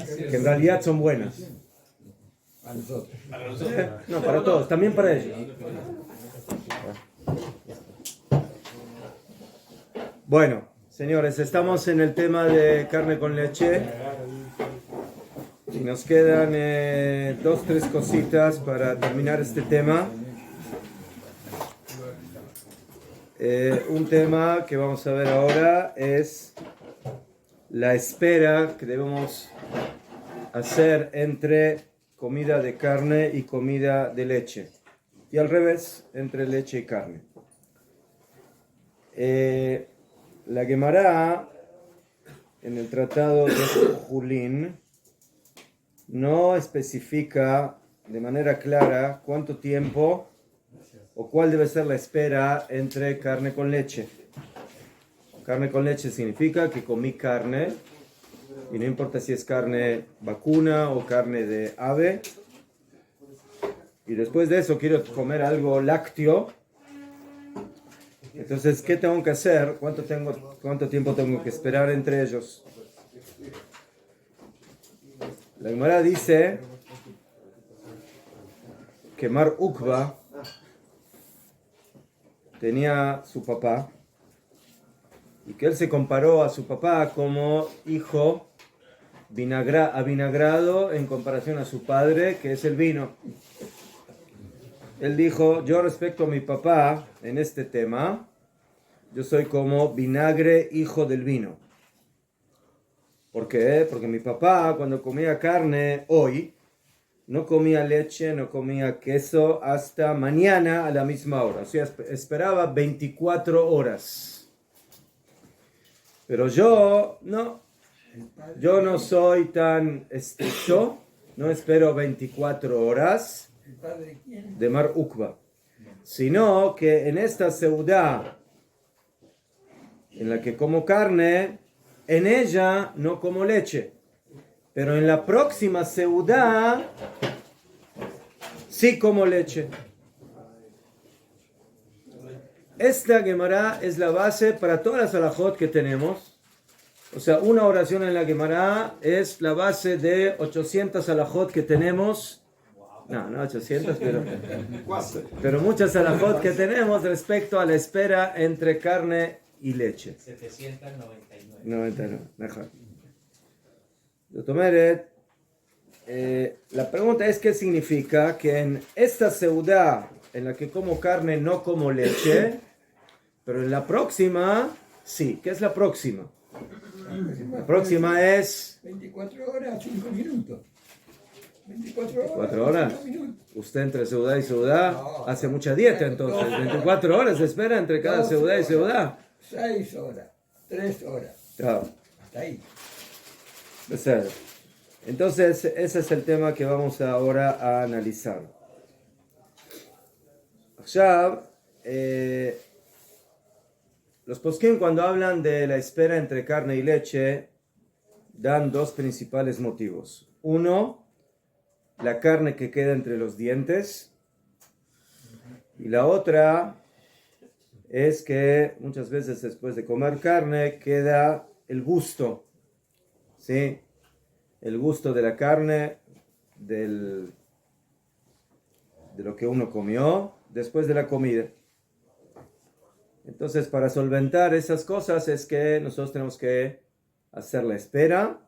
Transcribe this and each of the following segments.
que en realidad son buenas. A nosotros. No, para todos, también para ellos. Bueno, señores, estamos en el tema de carne con leche y nos quedan 2-3 cositas para terminar este tema. Un tema que vamos a ver ahora es la espera que debemos hacer entre comida de carne y comida de leche, y al revés, entre leche y carne. La Gemara en el tratado de Julín no especifica de manera clara cuánto tiempo o cuál debe ser la espera entre carne con leche. Carne con leche significa que comí carne, y no importa si es carne vacuna o carne de ave, y después de eso quiero comer algo lácteo. Entonces, ¿qué tengo que hacer? ¿Cuánto tiempo tengo que esperar entre ellos? La Gemara dice que Mar Ukva tenía su papá y que él se comparó a su papá como hijo avinagrado en comparación a su padre, que es el vino. Él dijo: yo respecto a mi papá en este tema, yo soy como vinagre hijo del vino. ¿Por qué? Porque mi papá, cuando comía carne hoy, no comía leche, no comía queso hasta mañana a la misma hora. O sea, esperaba 24 horas. Pero yo no soy tan estricto, no espero 24 horas de Mar Ukva, sino que en esta seudá en la que como carne, en ella no como leche, pero en la próxima seudá sí como leche. Esta Gemara es la base para todas las halajot que tenemos. O sea, una oración en la Gemara es la base de 800 halajot que tenemos. No 800, pero muchas halajot que tenemos respecto a la espera entre carne y leche. 799. Mejor. La pregunta es: ¿qué significa que en esta seudá en la que como carne no como leche, pero en la próxima sí? ¿Qué es la próxima? La próxima es 24 horas, 5 minutos. 24 horas. Usted entre seudá y seudá hace mucha dieta, entonces 24 horas se espera entre cada seudá y seudá. 6 horas, 3 horas. Claro. Hasta ahí. Entonces, ese es el tema que vamos ahora a analizar. Ya, los poskim, cuando hablan de la espera entre carne y leche, dan dos principales motivos. Uno, la carne que queda entre los dientes, y la otra es que muchas veces después de comer carne queda el gusto, ¿sí? El gusto de la carne, de lo que uno comió después de la comida. Entonces, para solventar esas cosas es que nosotros tenemos que hacer la espera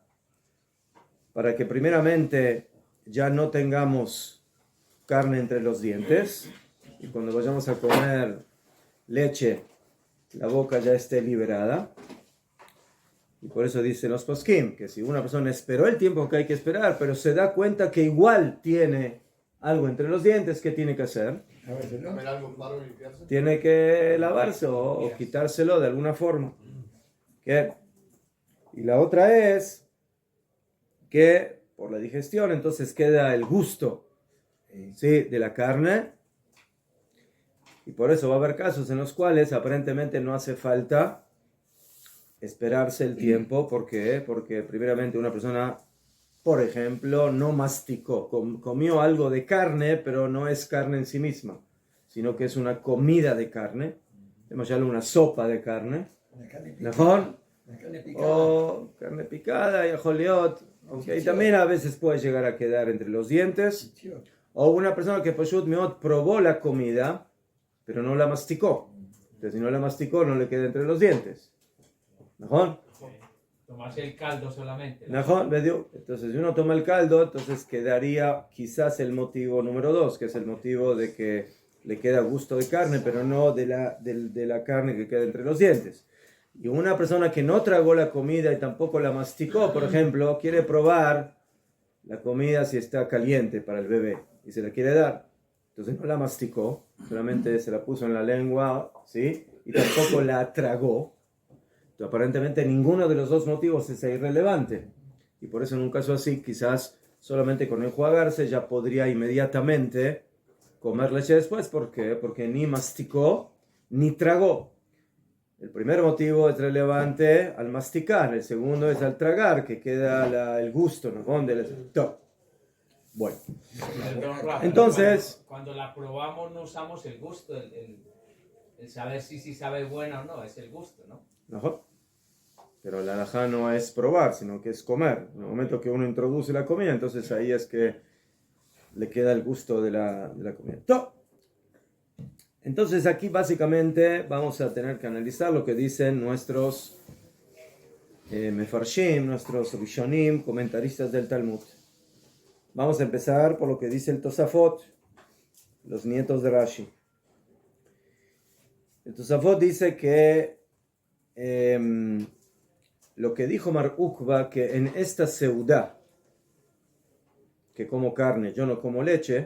para que primeramente ya no tengamos carne entre los dientes, y cuando vayamos a comer leche, la boca ya esté liberada. Y por eso dicen los poskim que si una persona esperó el tiempo que hay que esperar, pero se da cuenta que igual tiene algo entre los dientes, ¿qué tiene que hacer? Tiene que lavarse o quitárselo de alguna forma. ¿Qué? Y la otra es que por la digestión entonces queda el gusto, ¿sí?, de la carne. Y por eso va a haber casos en los cuales aparentemente no hace falta esperarse el tiempo. ¿Por qué? Porque primeramente una persona, por ejemplo, no masticó, comió algo de carne, pero no es carne en sí misma, sino que es una comida de carne, llamarlo una sopa de carne, mejor, o carne picada y ajoliot, ¿okay? También a veces puede llegar a quedar entre los dientes. O una persona que Pashut Meot probó la comida, pero no la masticó. Entonces, si no la masticó, no le queda entre los dientes. ¿Mejor? Tomarse el caldo solamente. ¿Mejor? Entonces, si uno toma el caldo, entonces quedaría quizás el motivo número 2, que es el motivo de que le queda gusto de carne, pero no de la carne que queda entre los dientes. Y una persona que no tragó la comida y tampoco la masticó, por ejemplo, quiere probar la comida si está caliente para el bebé y se la quiere dar. Entonces no la masticó, solamente se la puso en la lengua, ¿sí? Y tampoco la tragó. Entonces, aparentemente ninguno de los dos motivos es irrelevante. Y por eso en un caso así, quizás solamente con enjuagarse ya podría inmediatamente comer leche después. ¿Por qué? Porque ni masticó ni tragó. El primer motivo es relevante al masticar, el segundo es al tragar, que queda el gusto, ¿no? Bueno, entonces... Cuando la probamos no usamos el gusto, el saber si sabe buena o no, es el gusto, ¿no? Mejor. Pero la halajá no es probar, sino que es comer. En el momento que uno introduce la comida, entonces ahí es que le queda el gusto de la comida. Entonces aquí básicamente vamos a tener que analizar lo que dicen nuestros mefarshim, nuestros rishonim, comentaristas del Talmud. Vamos a empezar por lo que dice el Tosafot, los nietos de Rashi. El Tosafot dice que lo que dijo Mar Ukva, que en esta seudá, que como carne, yo no como leche,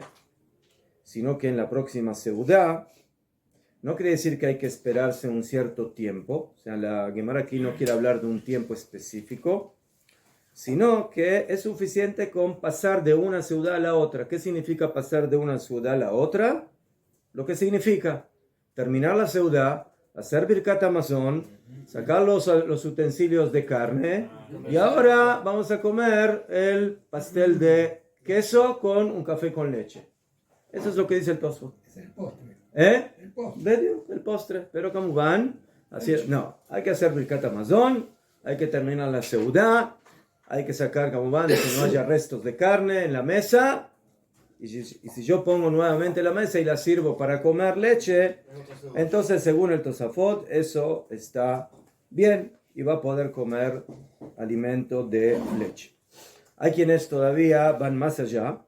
sino que en la próxima seudá, no quiere decir que hay que esperarse un cierto tiempo. O sea, la Gemara aquí no quiere hablar de un tiempo específico, sino que es suficiente con pasar de una ciudad a la otra. ¿Qué significa pasar de una ciudad a la otra? Lo que significa terminar la ciudad, hacer Birkat Hamazon, sacar los utensilios de carne, y ahora vamos a comer el pastel de queso con un café con leche. Eso es lo que dice el Tosfot. Es el postre. El postre. El postre. Pero como van, así es. No, hay que hacer Birkat Hamazon, hay que terminar la seudá, hay que sacar como van, que no haya restos de carne en la mesa. Y si yo pongo nuevamente la mesa y la sirvo para comer leche, entonces según el Tosafot, eso está bien y va a poder comer alimento de leche. Hay quienes todavía van más allá.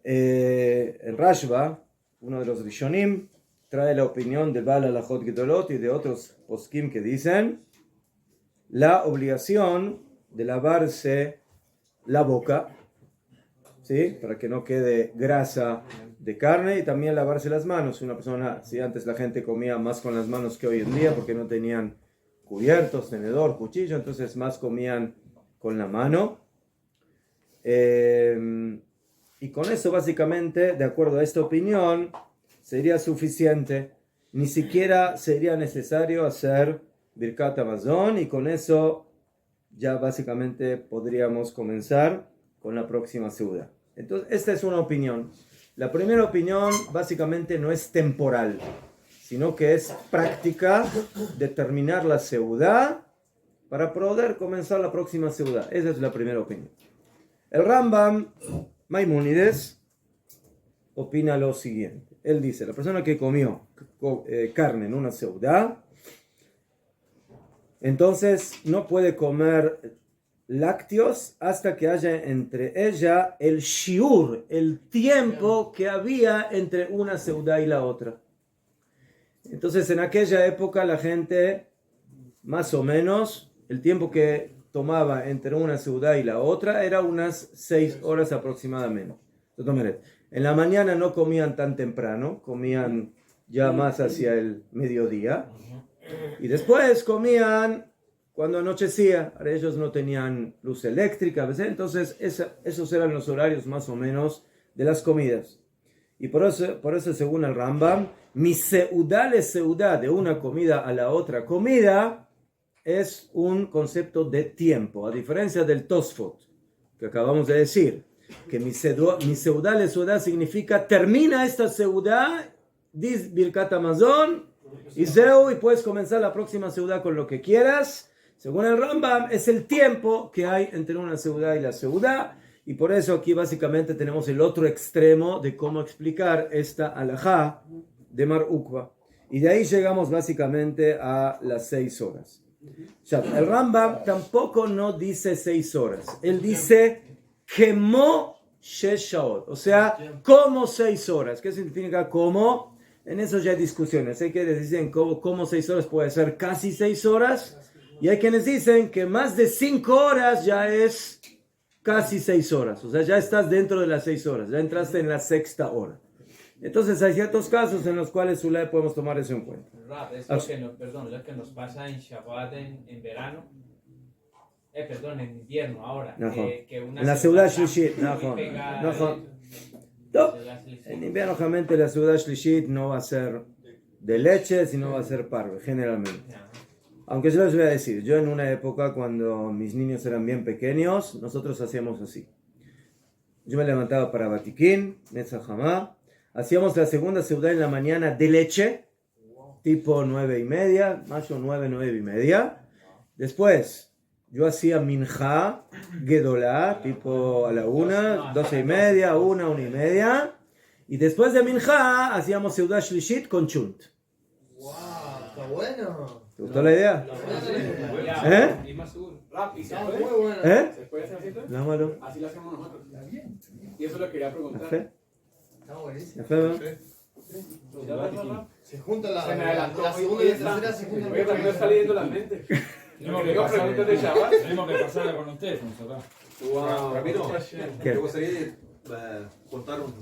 El Rashba, uno de los Rishonim, trae la opinión de Baal Halachot Gedolot y de otros poskim que dicen la obligación de lavarse la boca, ¿sí? Para que no quede grasa de carne, y también lavarse las manos. Una persona, si antes la gente comía más con las manos que hoy en día porque no tenían cubiertos, tenedor, cuchillo, entonces más comían con la mano. Y con eso básicamente, de acuerdo a esta opinión, sería suficiente. Ni siquiera sería necesario hacer Birkat Hamazon, y con eso ya básicamente podríamos comenzar con la próxima seudá. Entonces, esta es una opinión. La primera opinión básicamente no es temporal, sino que es práctica de terminar la seudá para poder comenzar la próxima seudá. Esa es la primera opinión. El Rambam Maimónides opina lo siguiente. Él dice, la persona que comió carne en una seudá, entonces no puede comer lácteos hasta que haya entre ella el shiur, el tiempo que había entre una seudá y la otra. Entonces en aquella época la gente, más o menos, el tiempo que tomaba entre una seudá y la otra era unas 6 horas aproximadamente. En la mañana no comían tan temprano, comían ya más hacia el mediodía, y después comían cuando anochecía. Ellos no tenían luz eléctrica, ¿ves? Entonces esos eran los horarios más o menos de las comidas. Y por eso según el Rambam, mi seudá le seudá, de una comida a la otra comida, es un concepto de tiempo, a diferencia del Tosfot que acabamos de decir, que mi seudá le seudá significa termina esta seudá, dis Birkat Hamazon, y puedes comenzar la próxima seudá con lo que quieras. Según el Rambam, es el tiempo que hay entre una seudá y la seudá. Y por eso aquí básicamente tenemos el otro extremo de cómo explicar esta alajá de Mar Ukva. Y de ahí llegamos básicamente a las 6 horas. Ya, el Rambam tampoco no dice 6 horas. Él dice Kemo Shesh Shaot. O sea, como 6 horas. ¿Qué significa como? En eso ya hay discusiones. Hay quienes dicen como 6 horas puede ser casi 6 horas. Y hay quienes dicen que más de 5 horas ya es casi 6 horas. O sea, ya estás dentro de las 6 horas. Ya entraste en la sexta hora. Entonces hay ciertos casos en los cuales podemos tomar eso en cuenta. Es lo que lo que nos pasa en Shabbat en verano. En invierno ahora. Que una en la ciudad Shlishit. En invierno, generalmente la ciudad Shlishit no va a ser de leche, sino va a ser parve, generalmente. Aunque yo les voy a decir, yo en una época cuando mis niños eran bien pequeños, nosotros hacíamos así. Yo me levantaba para Batiquín, Netzach Hamá, hacíamos la segunda ciudad en la mañana de leche, tipo 9:30, mayo 9:30. Después, yo hacía minjá, gedolá, tipo a la 1, 12:30, 1:30. Y después de minjá, hacíamos ciudad shlishit con chunt. ¡Wow! ¡Está bueno! ¿Te gustó la idea? Y más rápido. Está muy bueno. ¿Se puede hacer así? No, malo. Así lo hacemos nosotros. Está bien. Y eso lo quería preguntar. ¿Café? Está buenísimo. ¿Café, no? Se juntan Se me adelantó. la segunda y la tercera se juntan. Oye, también me está leyendo las mentes. Tenemos que Tengo preguntas de Shabbat. tenemos que pasarla con ustedes, nosotros. Wow. Rabino, ¿Qué? me gustaría contar un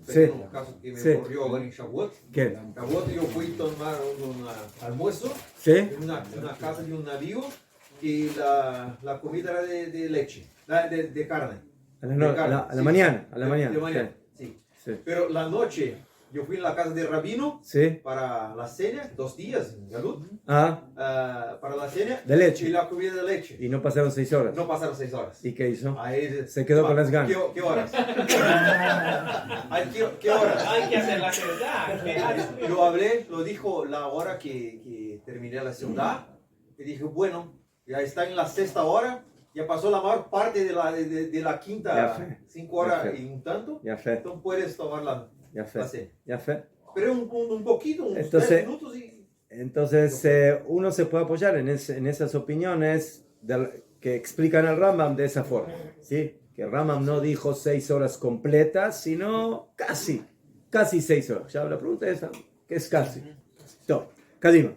Sí. caso que me Sí. ocurrió ahora en Shavuot. ¿Qué? En Shavuot yo fui a tomar un almuerzo ¿Sí? en una casa de un amigo y la comida era de leche, de carne. A la Sí. mañana. A la De mañana. mañana, sí. Sí. Pero la noche yo fui a la casa de Rabino ¿Sí? para la cena, 2 días en Galut, para la cena De leche. y la comida de leche. Y no pasaron 6 horas. No pasaron 6 horas. ¿Y qué hizo? Ahí Se quedó con las ganas. ¿Qué horas? ¿Qué horas? Hay que hacer la ciudad. Yo hablé, lo dijo la hora que terminé la ciudad. Y dije, bueno, ya está en la sexta hora. Ya pasó la mayor parte de la Ya quinta, fue. 5 horas Ya fue. y un tanto. Ya fe. Entonces puedes tomar la Ya cena. fe. Pero un poquito, unos Entonces- 3 minutos y... Entonces, uno se puede apoyar en esas opiniones que explican al Rambam de esa forma. ¿Sí? Que el Rambam no dijo 6 horas completas, sino casi 6 horas. Ya la pregunta es, ¿qué es casi? Todo. Kadima.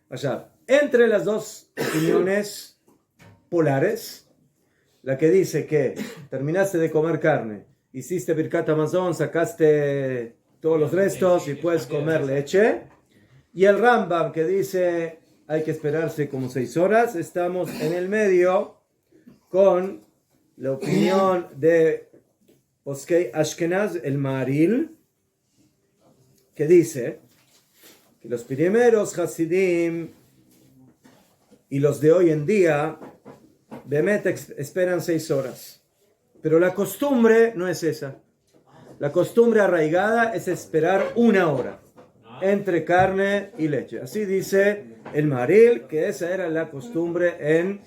Allá. Entre las dos opiniones polares, la que dice que terminaste de comer carne, hiciste Birkat Hamazon, sacaste todos los restos y puedes comer leche, y el Rambam que dice hay que esperarse como 6 horas, estamos en el medio con la opinión de Poskei Ashkenaz, el Maharil, que dice que los primeros Hasidim y los de hoy en día Bemet esperan 6 horas, pero la costumbre no es esa. La costumbre arraigada es esperar 1 hora entre carne y leche. Así dice el Maharil, que esa era la costumbre en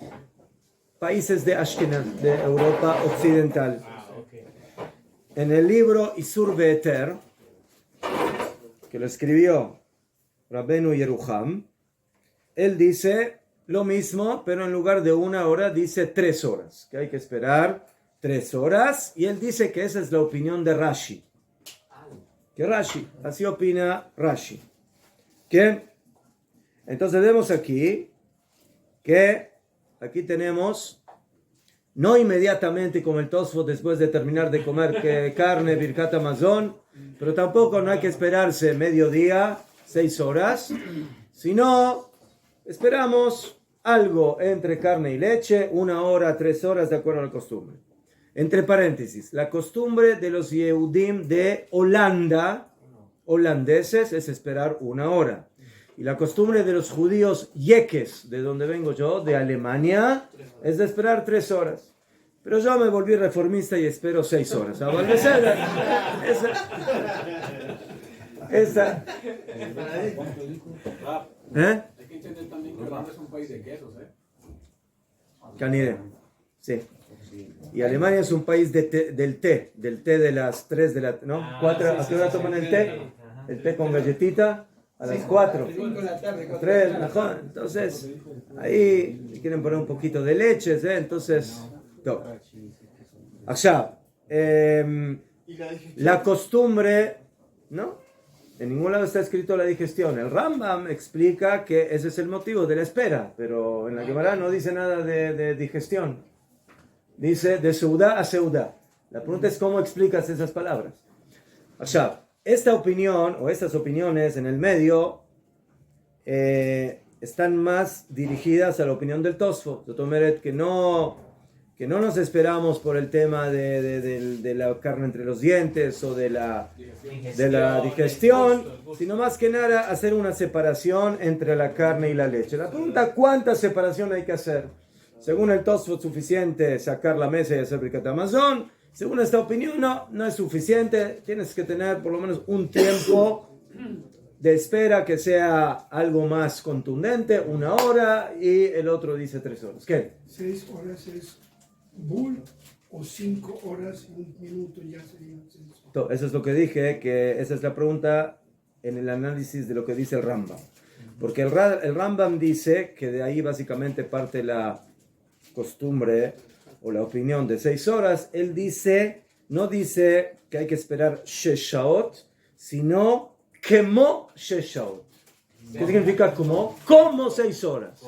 países de Ashkenaz, de Europa occidental. En el libro Isur Be'eter, que lo escribió Rabbeinu Yeruham, él dice lo mismo, pero en lugar de 1 hora dice 3 horas, que hay que esperar 3 horas, y él dice que esa es la opinión de Rashi. Que Rashi, así opina Rashi. ¿Qué? Entonces vemos aquí que aquí tenemos, no inmediatamente como el Tosfot después de terminar de comer carne, Birkat Hamazon, pero tampoco no hay que esperarse mediodía, 6 horas, sino esperamos algo entre carne y leche, 1 hora, 3 horas, de acuerdo a la costumbre. Entre paréntesis, la costumbre de los Yehudim de Holanda, holandeses, es esperar 1 hora. Y la costumbre de los judíos yeques, de donde vengo yo, de Alemania, es de esperar 3 horas. Pero yo me volví reformista y espero 6 horas. Esa. Hay que entender también que Holanda es un país de quesos, ¿eh? Caniré. Sí. Y Alemania es un país del té de las 3 de la... ¿No? 4, ¿a qué hora toman el té? El té con galletita a las 4. 5 de la tarde. 3, mejor. Entonces, ahí si quieren poner un poquito de leche, entonces, top. Allá, la costumbre, ¿no? En ningún lado está escrito la digestión. El Rambam explica que ese es el motivo de la espera, pero en la Gemara no dice nada de digestión. Dice de seudá a seudá. La pregunta es cómo explicas esas palabras. Allá, esta opinión o estas opiniones en el medio están más dirigidas a la opinión del Tosfot. Que no nos esperamos por el tema de la carne entre los dientes o de la digestión, sino más que nada hacer una separación entre la carne y la leche. La pregunta, ¿cuánta separación hay que hacer? Según el Tosfot, suficiente sacar la mesa y hacer Birkat Hamazon. Según esta opinión, no es suficiente. Tienes que tener por lo menos un tiempo de espera que sea algo más contundente, 1 hora, y el otro dice 3 horas. ¿Qué? 6 horas es bull o 5 horas y 1 minuto ya serían 6 horas. Eso es lo que dije, que esa es la pregunta en el análisis de lo que dice el Rambam. Porque el Rambam dice que de ahí básicamente parte la costumbre o la opinión de 6 horas. Él no dice que hay que esperar sheshaot, sino kemo sheshaot. ¿Qué significa como? Como 6 horas.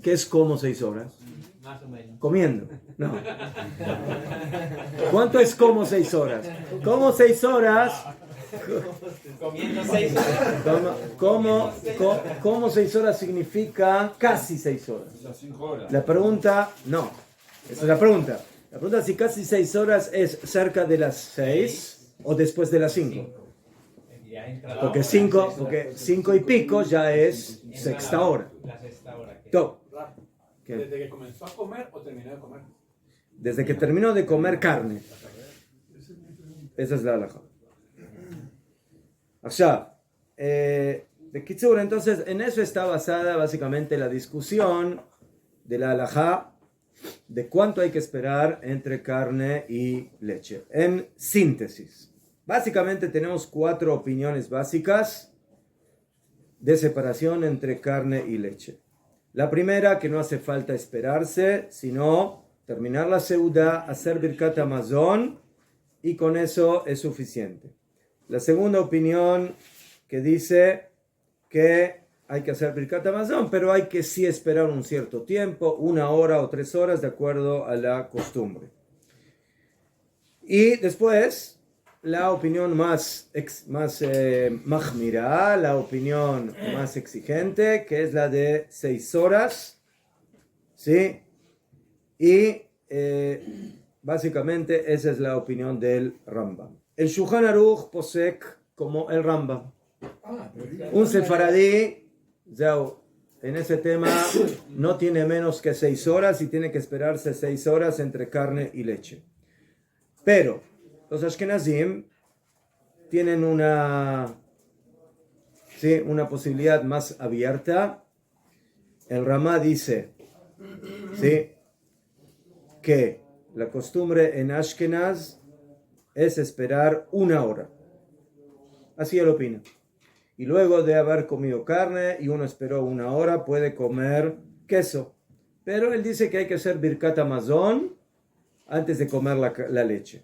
¿Qué es como 6 horas? Más o menos. Comiendo. No. ¿Cuánto es como 6 horas? Como 6 horas. Comiendo 6 horas. Como 6 horas significa casi 6 horas. Las 5 horas. La pregunta, no. Esa es la pregunta. La pregunta es si casi 6 horas es cerca de las 6 o después de las 5. Porque 5 y pico ya es sexta hora. La sexta hora. Top. ¿Qué? ¿Desde que comenzó a comer o terminó de comer? Desde que terminó de comer carne. Esa es la halajá. Allá. De Kitzur, entonces, en eso está basada básicamente la discusión de la halajá de cuánto hay que esperar entre carne y leche. En síntesis, básicamente tenemos 4 opiniones básicas de separación entre carne y leche. La primera, que no hace falta esperarse, sino terminar la seudá, hacer Birkat Hamazon, y con eso es suficiente. La segunda opinión, que dice que hay que hacer Birkat Hamazon, pero hay que sí esperar un cierto tiempo, 1 hora o 3 horas, de acuerdo a la costumbre. Y después, la opinión más mahmira, la opinión más exigente, que es la de 6 horas, ¿sí? Y básicamente esa es la opinión del Rambam. El Shulchan Aruch posek como el Rambam. Un sefaradí, en ese tema, no tiene menos que 6 horas y tiene que esperarse 6 horas entre carne y leche. Pero los Ashkenazim tienen una posibilidad más abierta. El Ramá dice, ¿sí?, que la costumbre en Ashkenaz es esperar 1 hora. Así él opina. Y luego de haber comido carne y uno esperó 1 hora, puede comer queso. Pero él dice que hay que hacer Birkat Hamazon antes de comer la leche.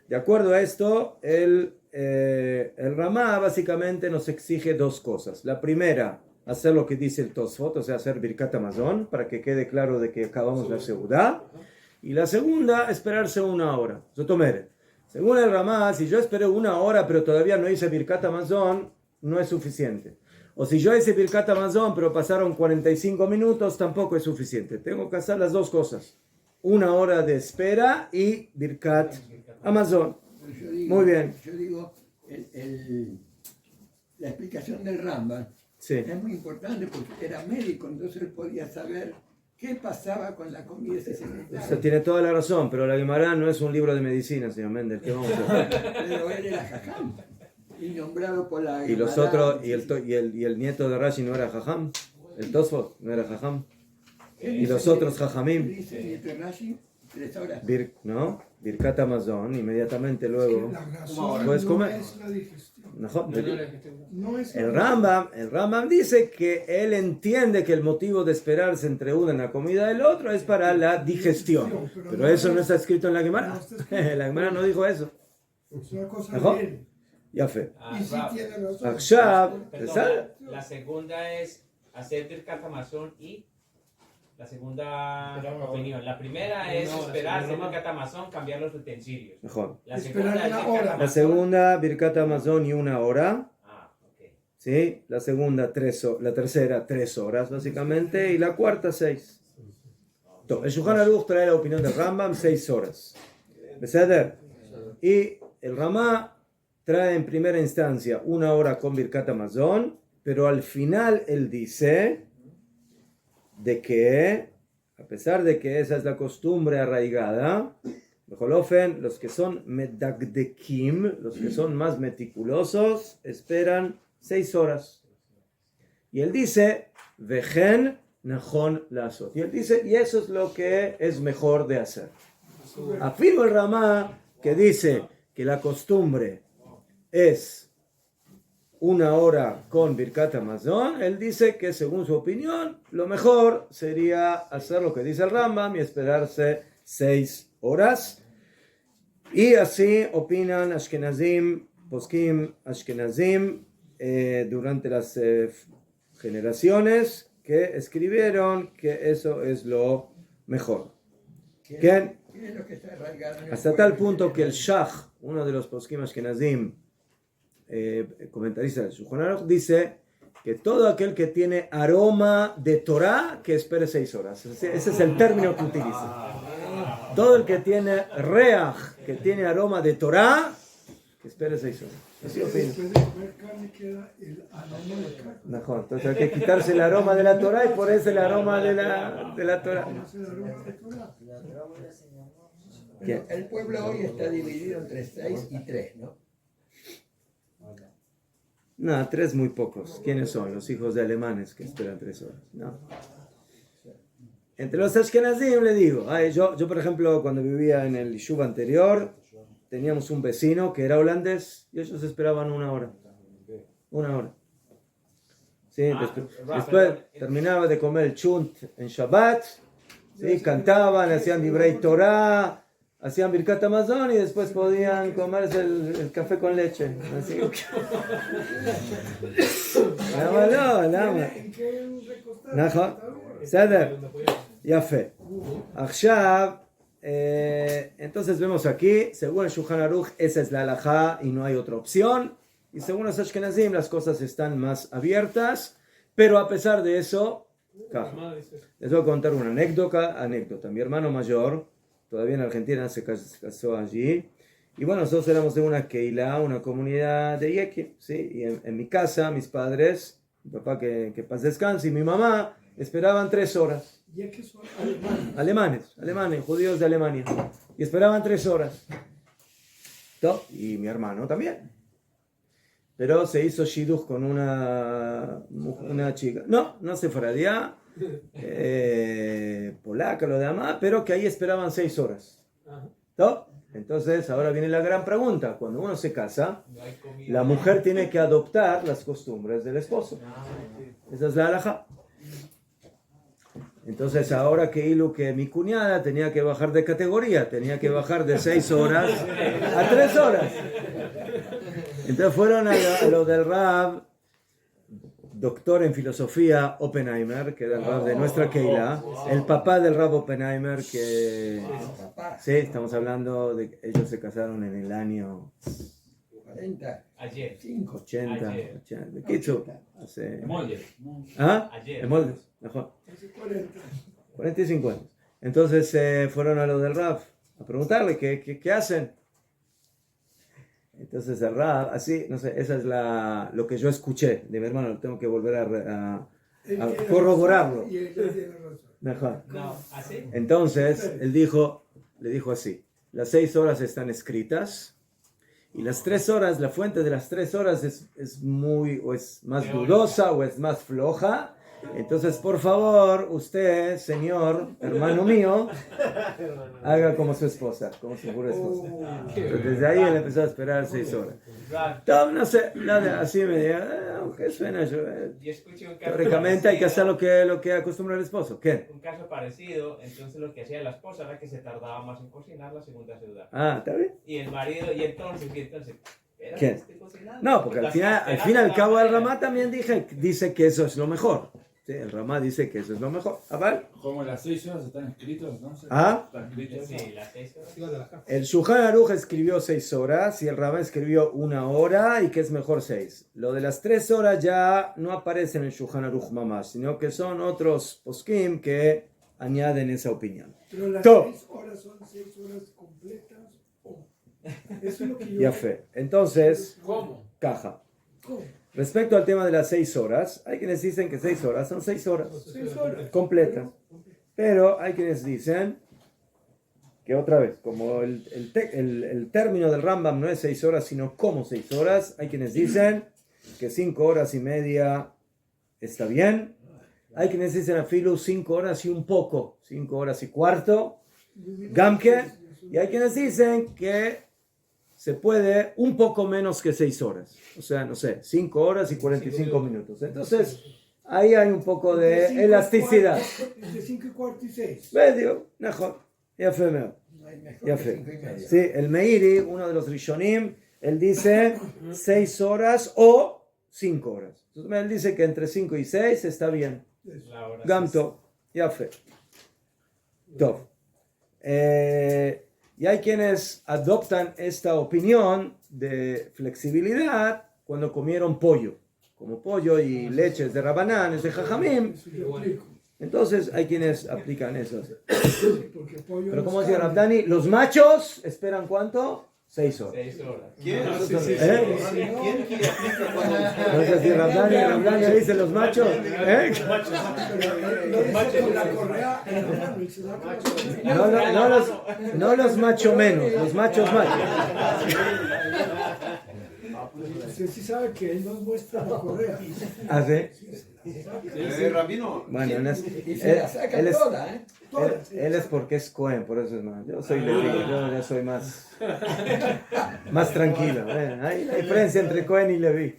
De acuerdo a esto, el Ramá básicamente nos exige 2 cosas. La primera, hacer lo que dice el Tosfot, o sea, hacer Birkat Hamazon, para que quede claro de que acabamos la seudá. Y la segunda, esperarse 1 hora. Zotomere. Según el Ramá, si yo esperé 1 hora, pero todavía no hice Birkat Hamazon, no es suficiente. O si yo hice Birkat Hamazon, pero pasaron 45 minutos, tampoco es suficiente. Tengo que hacer las 2 cosas. 1 hora de espera y Birkat Hamazon. Muy bien. Yo digo, la explicación del Rambam Sí. es muy importante porque era médico, entonces él podía saber qué pasaba con la comida si se Usted tiene toda la razón, pero la Gemara no es un libro de medicina, señor Mendel. ¿Qué vamos a hacer? Pero él era jajam y nombrado por la Y los Gemara. otros, y el nieto de Rashi no era Jajam, el Tosfot no era Jajam. y los otros Jajamim, Dice Rashi, 3 horas. ¿no? Birkat Amazon, inmediatamente luego La razón puedes no comer. es la digestión. Mejor. No es El Rambam dice que él entiende que el motivo de esperarse entre una en la comida del otro es para la digestión. Pero eso no está escrito en la Gemara. La Gemara no dijo eso. Es una cosa Mejor. bien. Ya fe. Y sí Rab, tiene razón. Akshab, perdón, ¿sabes? la segunda es hacer Birkat Hamazon y la segunda opinión. La primera es esperar, hacer Birkat Hamazon, cambiar los utensilios. Mejor. La Esperar segunda es una Birkat hora. La Hamazon. segunda, Birkat Amazon y 1 hora. Ah, ok. ¿Sí? La segunda, la tercera, 3 horas básicamente. Y la cuarta, 6. El Shulchan Aruch trae la opinión del Rambam, 6 horas. ¿Beseder? Y el Ramá trae en primera instancia 1 hora con Birkat Amazon, pero al final él dice de que, a pesar de que esa es la costumbre arraigada, los que son medagdekim, los que son más meticulosos, esperan 6 horas. Y él dice, vejen nachon lasot. Y él dice, y eso es lo que es mejor de hacer. Afirma el Ramá que dice que la costumbre es 1 hora con Birkat Hamazon. Él dice que según su opinión, lo mejor sería hacer lo que dice el Rambam y esperarse 6 horas. Y así opinan Ashkenazim, Poskim Ashkenazim, durante las generaciones que escribieron que eso es lo mejor. ¿Qué es lo que está arraigado en el Hasta pueblo? tal punto que el Shach, uno de los Poskim Ashkenazim, comentarista del Shulchan Aruch, dice que todo aquel que tiene aroma de Torah, que espere 6 horas. Ese es el término que utiliza. Todo el que tiene reach, que tiene aroma de Torah, que espere 6 horas. Así opino. Después de comer carne queda el aroma de carne. Mejor. Entonces hay que quitarse el aroma de la Torah y ponerse el aroma de la Torah. Es el aroma de Torah. Pero el pueblo hoy está dividido entre 6 y 3, ¿no? No, 3 muy pocos. ¿Quiénes son? Los hijos de alemanes que esperan 3 horas. No. Entre los Ashkenazim le digo, yo por ejemplo cuando vivía en el Yishuv anterior, teníamos un vecino que era holandés y ellos esperaban 1 hora. 1 hora. Sí, después terminaba de comer el chunt en Shabbat, ¿sí? Cantaban, hacían Divrei Torah, hacían Birkat Hamazon y después podían comerse el café con leche. Así. Lama. ¿En qué recostar? נכון, בסדר, יפה. עכשיו, entonces vemos aquí, según el Shulchan Aruch, esa es la halajá y no hay otra opción. Y según los Ashkenazim, las cosas están más abiertas. Pero a pesar de eso, les voy a contar una anécdota. Mi hermano mayor, todavía en Argentina, se casó allí. Y bueno, nosotros éramos de una Keilah, una comunidad de Yekim, ¿sí? Y en mi casa, mis padres, mi papá que paz descanse, y mi mamá, esperaban 3 horas. Ya que son Alemanes, judíos de Alemania. Y esperaban 3 horas. Y mi hermano también. Pero se hizo shidduch con una chica. No sefaradía, polaca, lo demás, pero que ahí esperaban 6 horas. ¿No? Entonces, ahora viene la gran pregunta. Cuando uno se casa, la mujer tiene que adoptar las costumbres del esposo. Esa es la halajá. Entonces, ahora que mi cuñada tenía que bajar de categoría, tenía que bajar de 6 horas a 3 horas. Entonces fueron a lo del Rab, doctor en filosofía Oppenheimer, que era el Rab de nuestra Keilah, el papá del Rab Oppenheimer, que sí, estamos hablando de que ellos se casaron en el año 40. Ayer. 80. Ayer. 80. ¿De qué hecho? Hace... Molde. ¿Ah? Ayer. En moldes, mejor. hace 40. 45 años. Entonces fueron a lo del Rab a preguntarle qué hacen. Entonces el Rab, así, no sé, esa es lo que yo escuché de mi hermano, tengo que volver a corroborarlo. Y ella tiene razón. Mejor. No, ¿así? Entonces él le dijo así: las 6 horas están escritas y las 3 horas, la fuente de las 3 horas es muy, o es más dudosa o es más floja. Entonces, por favor, usted, señor, hermano mío, haga como su esposa, como su pura esposa. Entonces, desde ahí él empezó a esperar 6 horas. No sé, así me diga, aunque suena yo. Yo escuché un caso Teóricamente hay que hacer parecido, lo que acostumbra el esposo. ¿Qué? un caso parecido, entonces lo que hacía la esposa era que se tardaba más en cocinar la segunda ciudad. Ah, ¿está bien? Y el marido, y entonces, espera, ¿Qué? estoy cocinando. No, porque al fin y al cabo el Ramá también dice que eso es lo mejor. Sí, el Ramá dice que eso es lo mejor. ¿Ah, vale? Como las 6 horas están escritos, entonces. ¿Ah? Están escritos. Sí, las 6 horas. El Shulchan Aruch escribió 6 horas y el Ramá escribió 1 hora y que es mejor 6. Lo de las 3 horas ya no aparece en el Shulchan Aruch mamás, sino que son otros poskim que añaden esa opinión. Pero las Todo. 6 horas son 6 horas completas. Eso es lo que yo... Ya fe. Entonces, ¿Cómo? caja. ¿Cómo? Respecto al tema de las 6 horas, hay quienes dicen que 6 horas son 6 horas 6 horas. completas. Pero hay quienes dicen que otra vez, como el término del Rambam no es 6 horas, sino como 6 horas, hay quienes dicen que 5 horas y media está bien. Hay quienes dicen a Filu 5 horas y un poco, 5 horas y cuarto, Gamke. Y hay quienes dicen que se puede un poco menos que 6 horas. O sea, no sé, 5 horas y 45 minutos. Entonces, ahí hay un poco de elasticidad. De 5 y cuarto y 6. Medio, mejor. Ya fue mejor. No hay mejor Ya que fue. 5 y medio. Sí, el Meiri, uno de los Rishonim, él dice 6 horas o 5 horas. Entonces, él dice que entre 5 y 6 está bien. La hora Gamto, ya fue. Tov. Y hay quienes adoptan esta opinión de flexibilidad cuando comieron pollo, como pollo y leches de Rabanán, de Jajamim. Eso yo aplico. Entonces hay quienes aplican eso. Porque pollo Pero no como es decía carne. Rabdani, los machos esperan ¿cuánto? 6 horas. 6 horas. ¿Quién? ¿Eh? ¿Quién quiere aplicar cuando... Entonces si Rabdani dice los machos, ¿eh? Lo dice con la correa en la mano y se da con la- No los macho menos, los machos machos. Usted sí sabe que él nos muestra la correa. ¿Ah, sí? Rabino, Bueno, Y se la saca él es- toda, ¿eh? él es porque es Cohen, por eso es más. Yo soy Levi, yo ya soy más tranquilo. Hay la diferencia entre Cohen y Levi.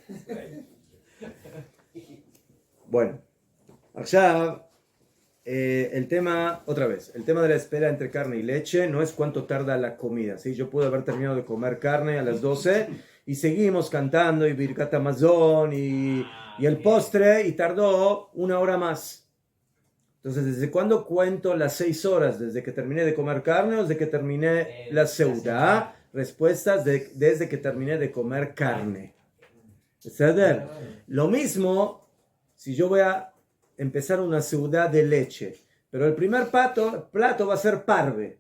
Bueno, allá el tema, otra vez, el tema de la espera entre carne y leche no es cuánto tarda la comida. ¿Sí? Yo puedo haber terminado de comer carne a las 12 y seguimos cantando y Birkat Hamazon y el postre y tardó 1 hora más. Entonces, ¿desde cuándo cuento las 6 horas? ¿Desde que terminé de comer carne o desde que terminé la seuda? Respuestas desde que terminé de comer carne. ¿Está? Lo mismo si yo voy a empezar una seuda de leche, pero el primer plato va a ser parve.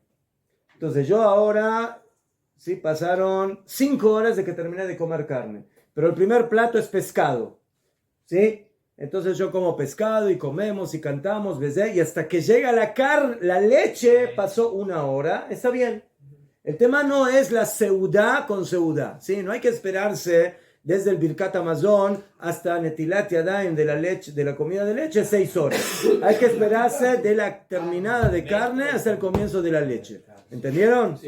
Entonces yo ahora, sí, pasaron 5 horas de que terminé de comer carne, pero el primer plato es pescado, ¿sí? Entonces yo como pescado y comemos y cantamos, ¿ves? Y hasta que llega la leche pasó 1 hora, está bien. El tema no es la seudá con seudá, ¿sí? No hay que esperarse desde el Birkat Hamazon hasta Netilat Yadayim de la leche, de la comida de leche, 6 horas. Hay que esperarse de la terminada de carne hasta el comienzo de la leche. ¿Entendieron?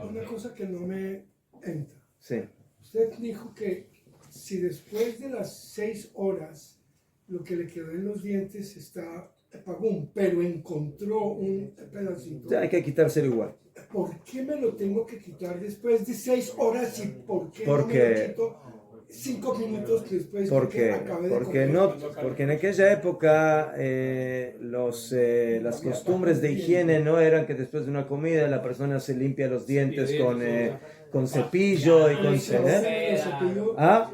Una cosa que no me entra. Sí. Usted dijo que si después de las 6 horas lo que le quedó en los dientes está pagún, pero encontró un pedacito. O sea, hay que quitárselo igual. ¿Por qué me lo tengo que quitar después de 6 horas y por qué Porque- no me lo quito 5 minutos después de que acabé de comer? Porque en aquella época las costumbres de higiene no eran que después de una comida la persona se limpia los dientes con cepillo y con... ¿Ah?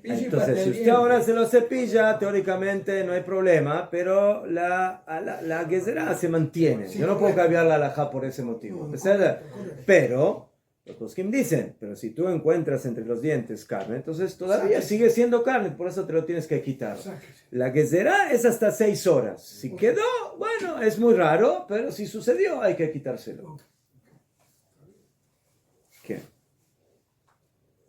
Entonces, si usted ahora se lo cepilla, teóricamente no hay problema, pero la gezerá se mantiene. Yo no puedo cambiar la halajá por ese motivo. ¿Verdad? Pero, los poskim dicen, pero si tú encuentras entre los dientes carne, entonces todavía sigue siendo carne, por eso te lo tienes que quitar. La gezerá es hasta 6 horas. Si quedó, bueno, es muy raro, pero si sucedió, hay que quitárselo. ¿Qué?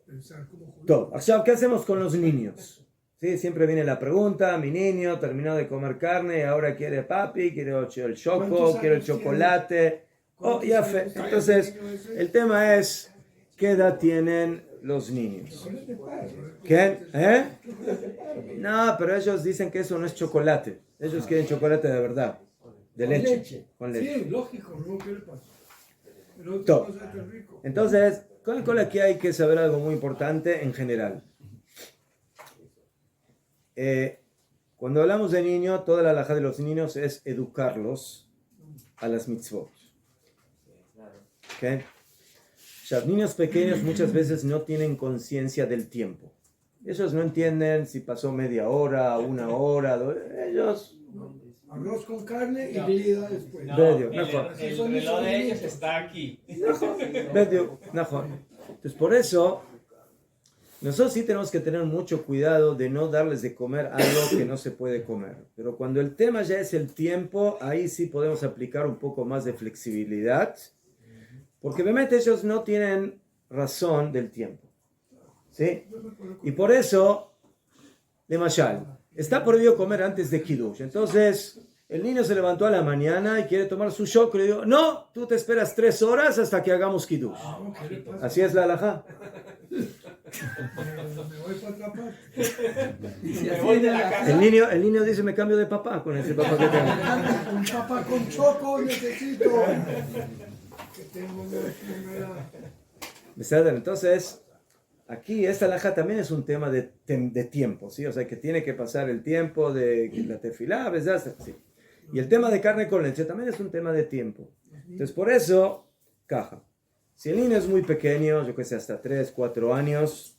Pensar como judío. Todo. Ahora, ¿qué hacemos con los niños? Sí, siempre viene la pregunta, mi niño terminó de comer carne y ahora quiere papi, quiere el choco, quiere el chocolate. Oh, ya fe. Entonces, el tema es, ¿qué edad tienen los niños? ¿Qué? ¿Eh? No, pero ellos dicen que eso no es chocolate. Ellos quieren chocolate de verdad, de leche, con leche. Sí, lógico, ¿no? ¿Qué le pasa? Pero Top. cosa que rico. Entonces, con aquí hay que saber algo muy importante en general. Cuando hablamos de niño, toda la halajá de los niños es educarlos a las mitzvot. ¿Okay? Los niños pequeños muchas veces no tienen conciencia del tiempo. Ellos no entienden si pasó media hora, una hora. Ellos... Arroz con carne y bebida después. Bedio, el mejor. reloj de ellos está aquí. Bedio, mejor. Entonces, por eso, nosotros sí tenemos que tener mucho cuidado de no darles de comer algo que no se puede comer. Pero cuando el tema ya es el tiempo, ahí sí podemos aplicar un poco más de flexibilidad. Porque obviamente ellos no tienen razón del tiempo. ¿Sí? Y por eso, de Mashal, está prohibido comer antes de Kiddush. Entonces, el niño se levantó a la mañana y quiere tomar su shok. Le digo, no, tú te esperas 3 horas hasta que hagamos Kiddush. Así es la halajá. Me voy para otra parte. Y si Me así voy de era la la casa. El niño dice, me cambio de papá con ese papá que tengo. Un papá con choco necesito. Que tengo una Entonces, aquí esta halajá también es un tema de tiempo, ¿sí? O sea, que tiene que pasar el tiempo de la tefilá, ¿verdad? Sí. Y el tema de carne con leche también es un tema de tiempo. Entonces, por eso, caja. Si el niño es muy pequeño, yo que sé, hasta 3, 4 años,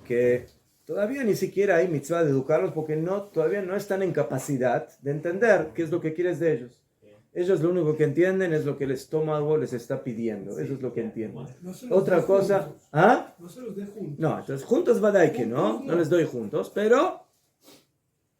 que todavía ni siquiera hay mitzvah de educarlos porque todavía no están en capacidad de entender qué es lo que quieres de ellos. Ellos lo único que entienden es lo que el estómago les está pidiendo. Eso es lo que entienden. Otra cosa... juntos. ¿Ah? No se los dé juntos. No, entonces juntos va que no. No les doy juntos, pero...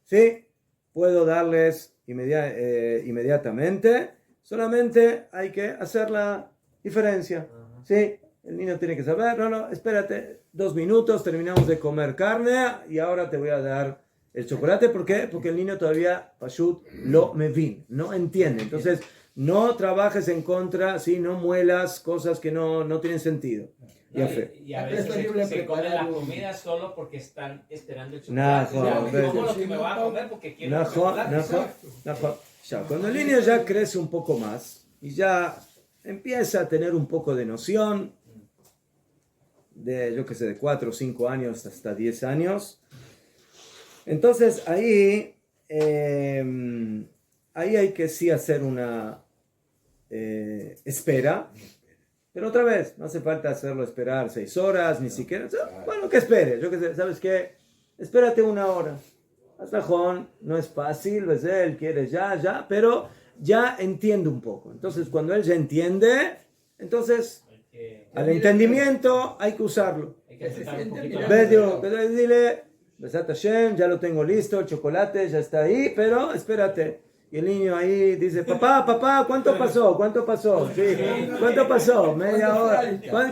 Sí, puedo darles inmediatamente. Solamente hay que hacer la diferencia. Sí, el niño tiene que saber. No, espérate 2 minutos, terminamos de comer carne y ahora te voy a dar el chocolate. ¿Por qué? Porque el niño todavía, Pashut, lo mevin, no entiende. Entonces, no trabajes en contra, ¿sí? No muelas cosas que no tienen sentido. Y a veces preferible se comen preparar la un- comida solo porque están esperando el Nah, chocolate. joder, Ya, como ves. lo que me va a comer porque quiero el Najo, chocolate. najo. Ya, cuando el niño ya crece un poco más y ya empieza a tener un poco de noción, de, yo que sé, de 4 o 5 años hasta 10 años, entonces ahí hay que sí hacer una espera, pero otra vez, no hace falta hacerlo esperar 6 horas, ni siquiera, bueno, que espere, yo que sé, ¿sabes qué? Espérate 1 hora. Hasta Juan, no es fácil, ¿ves? Él quiere ya, pero ya entiende un poco. Entonces, cuando él ya entiende, entonces, al entendimiento hay que usarlo. Hay que apretar un poquito ¿Ves? Digo, dile, Besat Hashem, ya lo tengo listo, el chocolate ya está ahí, pero espérate. Y el niño ahí dice, papá, ¿cuánto pasó? Sí, ¿cuánto pasó? Media hora.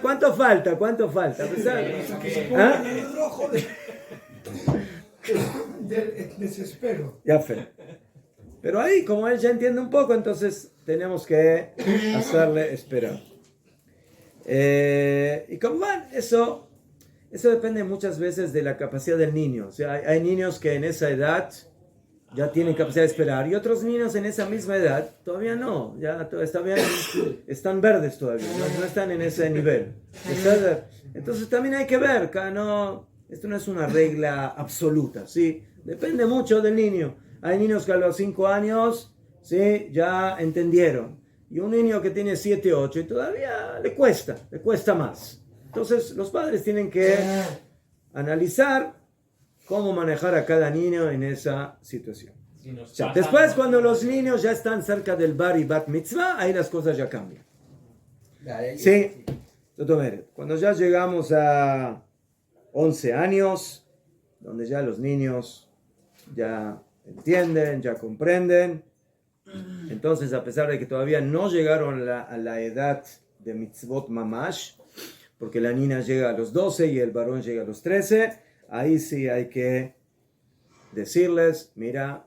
¿Cuánto falta? ¿Ah? El rojo del desespero. Ya fe. Pero ahí, como él ya entiende un poco, entonces tenemos que hacerle esperar. Y como van, eso depende muchas veces de la capacidad del niño. O sea, hay niños que en esa edad ya tienen capacidad de esperar y otros niños en esa misma edad todavía no. Ya están verdes todavía, no están en ese nivel. Entonces también hay que ver, esto no es una regla absoluta, ¿sí? Depende mucho del niño. Hay niños que a los 5 años, ¿sí? Ya entendieron. Y un niño que tiene 7, 8 y todavía le cuesta más. Entonces los padres tienen que analizar cómo manejar a cada niño en esa situación. Si nos O sea, pasa- después cuando los niños ya están cerca del bar y bat mitzvah, ahí las cosas ya cambian. Sí, cuando ya llegamos a 11 años, donde ya los niños ya entienden, ya comprenden, entonces a pesar de que todavía no llegaron a la edad de mitzvot mamash, porque la niña llega a los 12 y el varón llega a los 13, ahí sí hay que decirles, mira,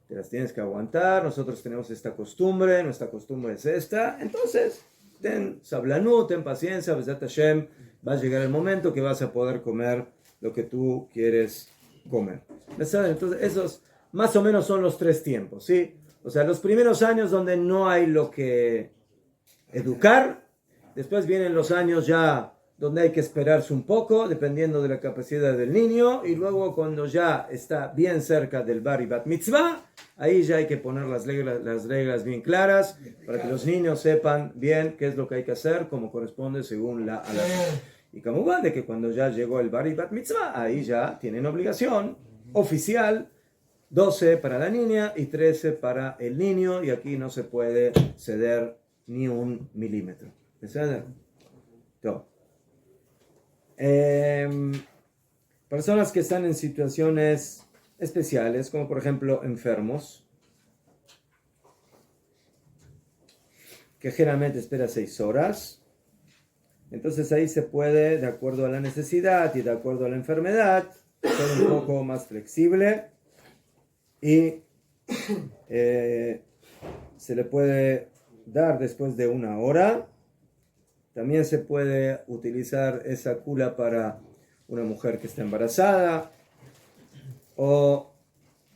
te las tienes que aguantar, nosotros tenemos esta costumbre, nuestra costumbre es esta, entonces ten sablanú, ten paciencia, Bezat Hashem, va a llegar el momento que vas a poder comer lo que tú quieres comer. Entonces esos más o menos son los 3 tiempos, ¿sí? O sea, los primeros años donde no hay lo que educar, después vienen los años ya donde hay que esperarse un poco, dependiendo de la capacidad del niño, y luego cuando ya está bien cerca del bar y bat mitzvah, ahí ya hay que poner las reglas bien claras, para que los niños sepan bien qué es lo que hay que hacer, como corresponde según la halajá. Y como va de que cuando ya llegó el bar y bat mitzvah, ahí ya tienen obligación oficial, 12 para la niña y 13 para el niño, y aquí no se puede ceder ni 1 milímetro. ¿Entiendes? Personas que están en situaciones especiales, como por ejemplo enfermos, que generalmente espera 6 horas, entonces ahí se puede, de acuerdo a la necesidad y de acuerdo a la enfermedad, ser un poco más flexible y se le puede dar después de 1 hora. También se puede utilizar esa kula para una mujer que está embarazada, o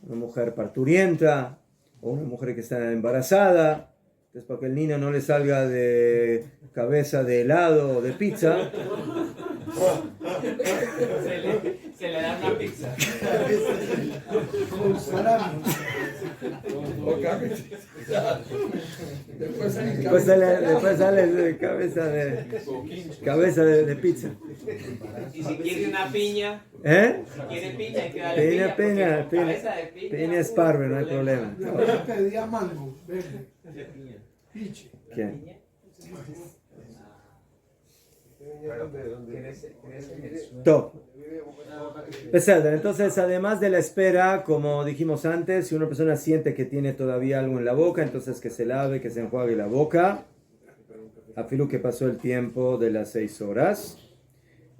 una mujer parturienta, o una mujer que está embarazada. Entonces, para que el niño no le salga de cabeza de helado o de pizza, se le da una pizza. Con salami. Después sale de cabeza de pizza. Y si quiere una piña, si quiere piña, hay que darle Piña, cabeza de piña. piña es parve, no hay problema. Yo pedía mango, verde. Piche. ¿Quién? Entonces, además de la espera, como dijimos antes, si una persona siente que tiene todavía algo en la boca, entonces que se lave, que se enjuague la boca, a filo que pasó el tiempo de las 6 horas.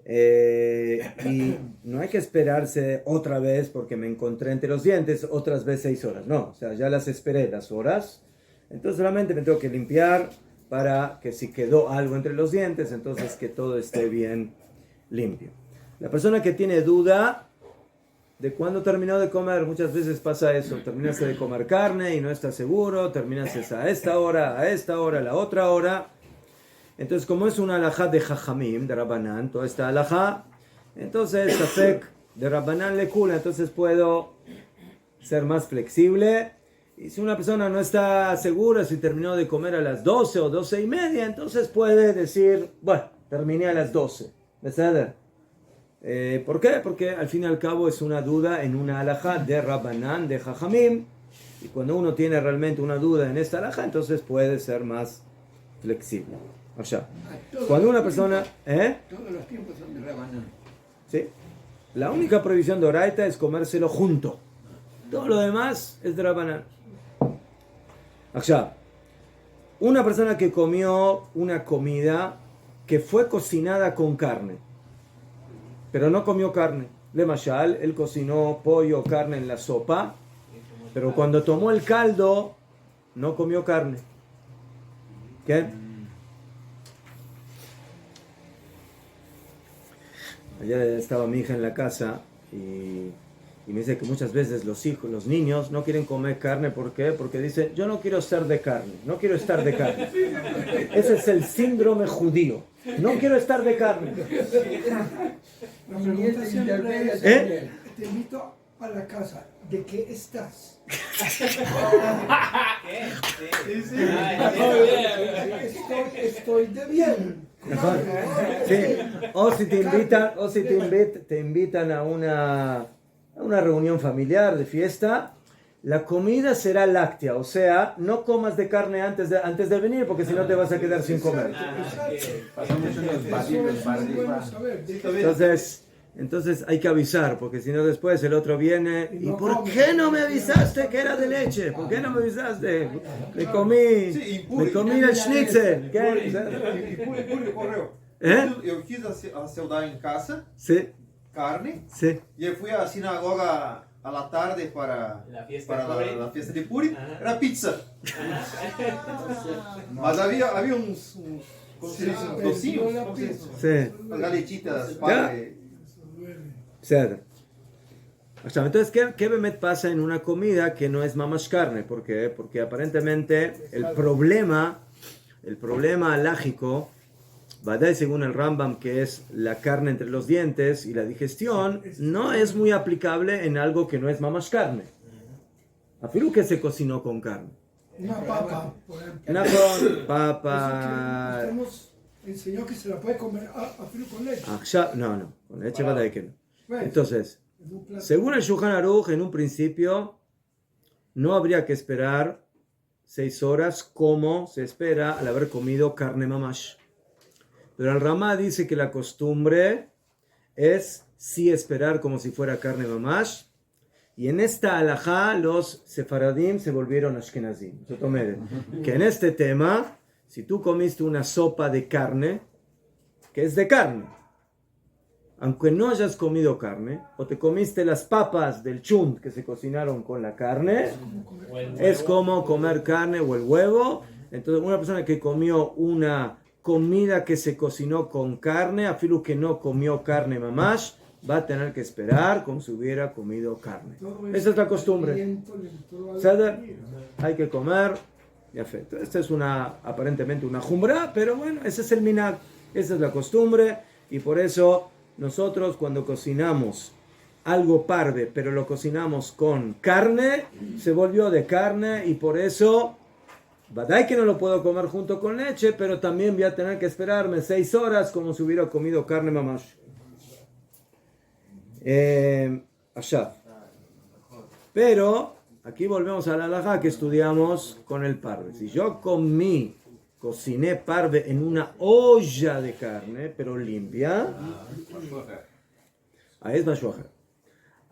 Y no hay que esperarse otra vez porque me encontré entre los dientes, otras veces 6 horas. No, o sea, ya las esperé las horas. Entonces solamente me tengo que limpiar para que si quedó algo entre los dientes, entonces que todo esté bien limpio. La persona que tiene duda de cuándo terminó de comer, muchas veces pasa eso, terminaste de comer carne y no estás seguro, terminaste a esta hora, a la otra hora. Entonces, como es una halajá de Jajamim, de Rabbanán, toda esta halajá, entonces, Safek de Rabbanán le kula, entonces puedo ser más flexible. Y si una persona no está segura si terminó de comer a las 12 o 12 y media, entonces puede decir, bueno, terminé a las 12. ¿Verdad? ¿Por qué? Porque al fin y al cabo es una duda en una halajá de Rabbanán, de Jajamim. Y cuando uno tiene realmente una duda en esta halajá, entonces puede ser más flexible. O sea, cuando una persona... Todos los tiempos son de Rabanán. Sí. La única prohibición de Oraita es comérselo junto. Todo lo demás es de Rabbanán. O sea, una persona que comió una comida que fue cocinada con carne, pero no comió carne. Le mashal, él cocinó pollo o carne en la sopa, pero cuando tomó el caldo, no comió carne. ¿Qué? Ayer estaba mi hija en la casa y me dice que muchas veces los niños no quieren comer carne. ¿Por qué? Porque dicen, yo no quiero ser de carne, no quiero estar de carne. Ese es el síndrome judío. No quiero estar de carne. La pregunta siempre es, te invito a la casa, ¿de qué estás? Estoy de bien. Sí. O si te invitan a una reunión familiar de fiesta, la comida será láctea, o sea, no comas de carne antes de venir, porque si no te vas a quedar sin comer. Entonces hay que avisar, porque si no después el otro viene y ¿por qué no me avisaste que era de leche? ¿Por qué no me avisaste? Me comí el schnitzel. E por correu. Eu fiz a seudá em casa, Sí, carne, sí. e eu fui à sinagoga a la tarde para La fiesta para de Purim. la fiesta de Purim, Ajá. era pizza. Mas había uns ¿cómo se dice? Sí, Docinhos, perdió la ¿cómo se dice? pizza. Sí. Unas galletitas, Ya. padre. בסדר. עכשיו, entonces, ¿qué bemet pasa en una comida que no es mamash carne? ¿Por qué? Porque aparentemente el problema alágico, Badai según el Rambam, que es la carne entre los dientes y la digestión, no es muy aplicable en algo que no es mamash carne. Afirú que se cocinó con carne. Una papa, por ejemplo. Najón, Eso papa... que nos enseñó que se la puede comer a frío con leche. No, con leche Badai que no. ¿Ves? Entonces, En un plato. según el Shulchan Aruch, en un principio, no habría que esperar 6 horas como se espera al haber comido carne mamash. Pero el Ramá dice que la costumbre es sí esperar como si fuera carne mamash. Y en esta alajá los sefaradim se volvieron ashkenazim. Que en este tema, si tú comiste una sopa de carne, que es de carne, aunque no hayas comido carne, o te comiste las papas del chunt que se cocinaron con la carne, O el es huevo. como comer carne o el huevo. Entonces, una persona que comió una comida que se cocinó con carne, afirmo que no comió carne mamash, va a tener que esperar como si hubiera comido carne. Todo Esa es la costumbre. aliento le entró a la ¿Sabe? comida. Hay que comer. Y afecto. Esta es aparentemente una jumbra, pero bueno, ese es el minag. Esa es la costumbre. Y por eso nosotros cuando cocinamos algo parve, pero lo cocinamos con carne, se volvió de carne y por eso, badai que no lo puedo comer junto con leche, pero también voy a tener que esperarme 6 horas como si hubiera comido carne mamash. Allá. Pero aquí volvemos a la halajá que estudiamos con el parve. Si yo cociné parve en una olla de carne, pero limpia, ahí es mashuaja.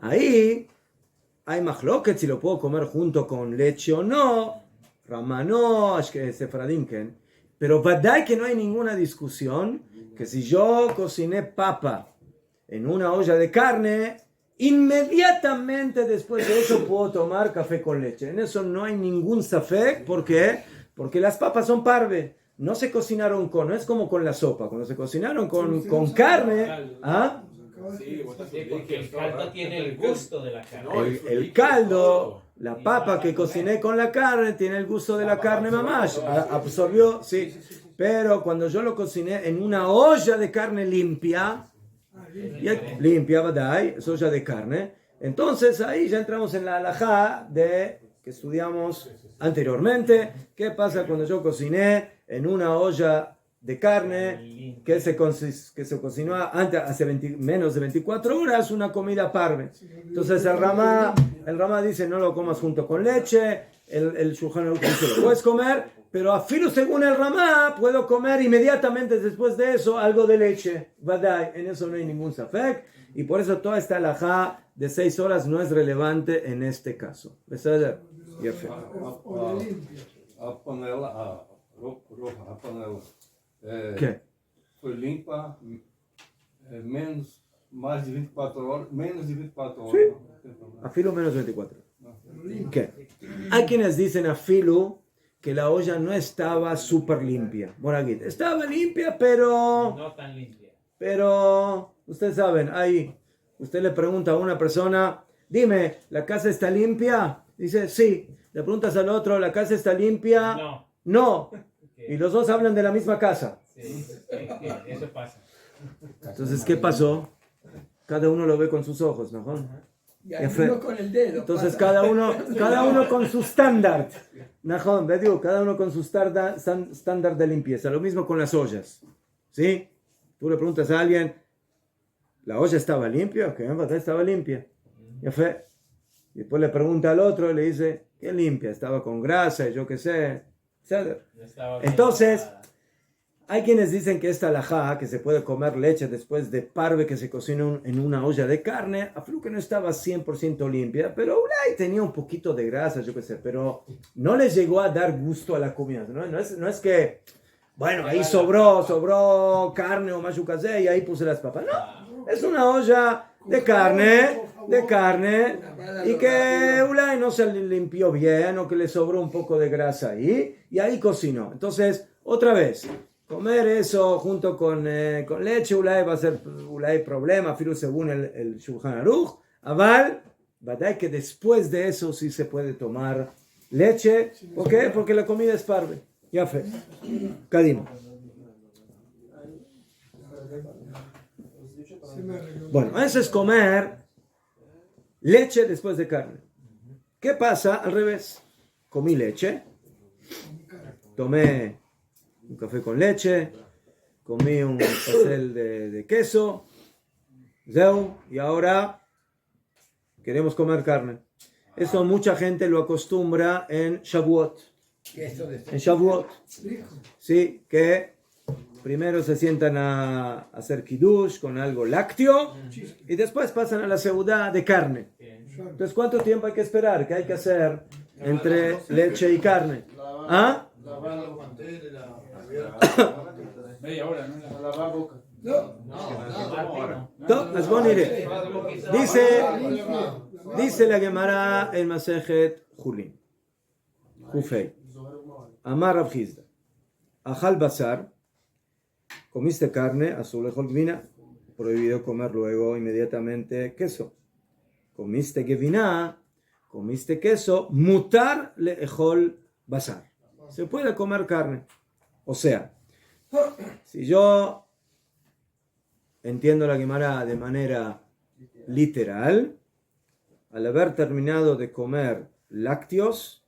Ahí hay mahloket si lo puedo comer junto con leche o no. Ramanó, Sefaradim ken. Pero vadai que no hay ninguna discusión que si yo cociné papa en una olla de carne, inmediatamente después de eso puedo tomar café con leche. En eso no hay ningún safek. ¿Por qué? Porque las papas son parve. No se cocinaron no es como con la sopa. Cuando se cocinaron con carne, ¿ah? Sí, botas Sí, porque el todo, caldo ¿verdad? tiene el gusto de la carne. No, El caldo, la papa que cociné con la carne, tiene el gusto de la carne mamash. Absorbió, sí. Pero cuando yo lo cociné en una olla de carne limpia, limpia, badai, es olla de carne, entonces ahí ya entramos en la halajá que estudiamos anteriormente. ¿Qué pasa cuando yo cociné en una olla de carne que se cocinó hace menos de 24 horas, una comida parve? Entonces el Ramá dice no lo comas junto con leche, el Shulchan Aruch dice lo puedes comer, pero a filo según el Ramá puedo comer inmediatamente después de eso algo de leche. Vadai, en eso no hay ningún safek, y por eso toda esta halajá de 6 horas no es relevante en este caso. ¿Beseder? Yefé. O de limpia. A panela, a panela ¿Qué? foi limpa mais de 24 horas, menos de 24 horas. Sí. Não tem problema. A filo menos 24. ¿Qué? Hay quienes dicen a filo que la olla no estaba súper limpia. Bueno, aquí estaba limpia, pero No tan limpia. ustedes saben, ahí usted le pregunta a una persona, dime, ¿la casa está limpia? Dice, sí. Le preguntas al otro, ¿la casa está limpia? No. No. Que- Y los dos hablan de la misma casa. sí, que eso pasa. Entonces, ¿qué pasó? Cada uno lo ve con sus ojos, ¿no? Y alguno con el dedo. Entonces pasa. cada uno con su estándar. Najón, cada uno con su estándar de limpieza. Lo mismo con las ollas. ¿Sí? Tú le preguntas a alguien, ¿la olla estaba limpia? ¿Qué? Estaba limpia. Ya fue. Y después le pregunta al otro y le dice, ¿qué limpia? Estaba con grasa y yo qué sé. Etc. No estaba bien Entonces, lavada. hay quienes dicen que esta halajá, que se puede comer leche después de parve que se cocina en una olla de carne, afirmo que no estaba 100% limpia, pero Ulay tenía un poquito de grasa, yo qué sé, pero no les llegó a dar gusto a la comida. No es que bueno, ahí sobró carne o mayucasé y ahí puse las papas. No, es una olla de carne, y que Ulay no se limpió bien o que le sobró un poco de grasa ahí y ahí cocinó. Entonces, otra vez, comer eso junto con leche, Ulay va a ser problema, filo según el Shulchan Aruch, aval, ¿verdad? Que después de eso sí se puede tomar leche. ¿Por qué? Porque la comida es parve. Ya fe. Kadima. Bueno, eso es comer leche después de carne. ¿Qué pasa al revés? Comí leche, tomé un café con leche, comí un pastel de queso, zeu, y ahora queremos comer carne. Eso mucha gente lo acostumbra en Shavuot. En Shavuot. Sí, que primero se sientan a hacer kiddush con algo lácteo y después pasan a la seudá de carne. Entonces, ¿cuánto tiempo hay que esperar? ¿Qué hay que hacer entre leche y carne? ¿Ah? Media hora, ¿no? Pues bueno, dice la Gemara en Masejet Julin. Jufei. Amar Rav Hizda. Ajal basar. Comiste carne, azul gevina, prohibido comer luego inmediatamente queso. Comiste gevina, comiste queso, mutar le ejol basar. Se puede comer carne. O sea, si yo entiendo la Gemara de manera literal, al haber terminado de comer lácteos,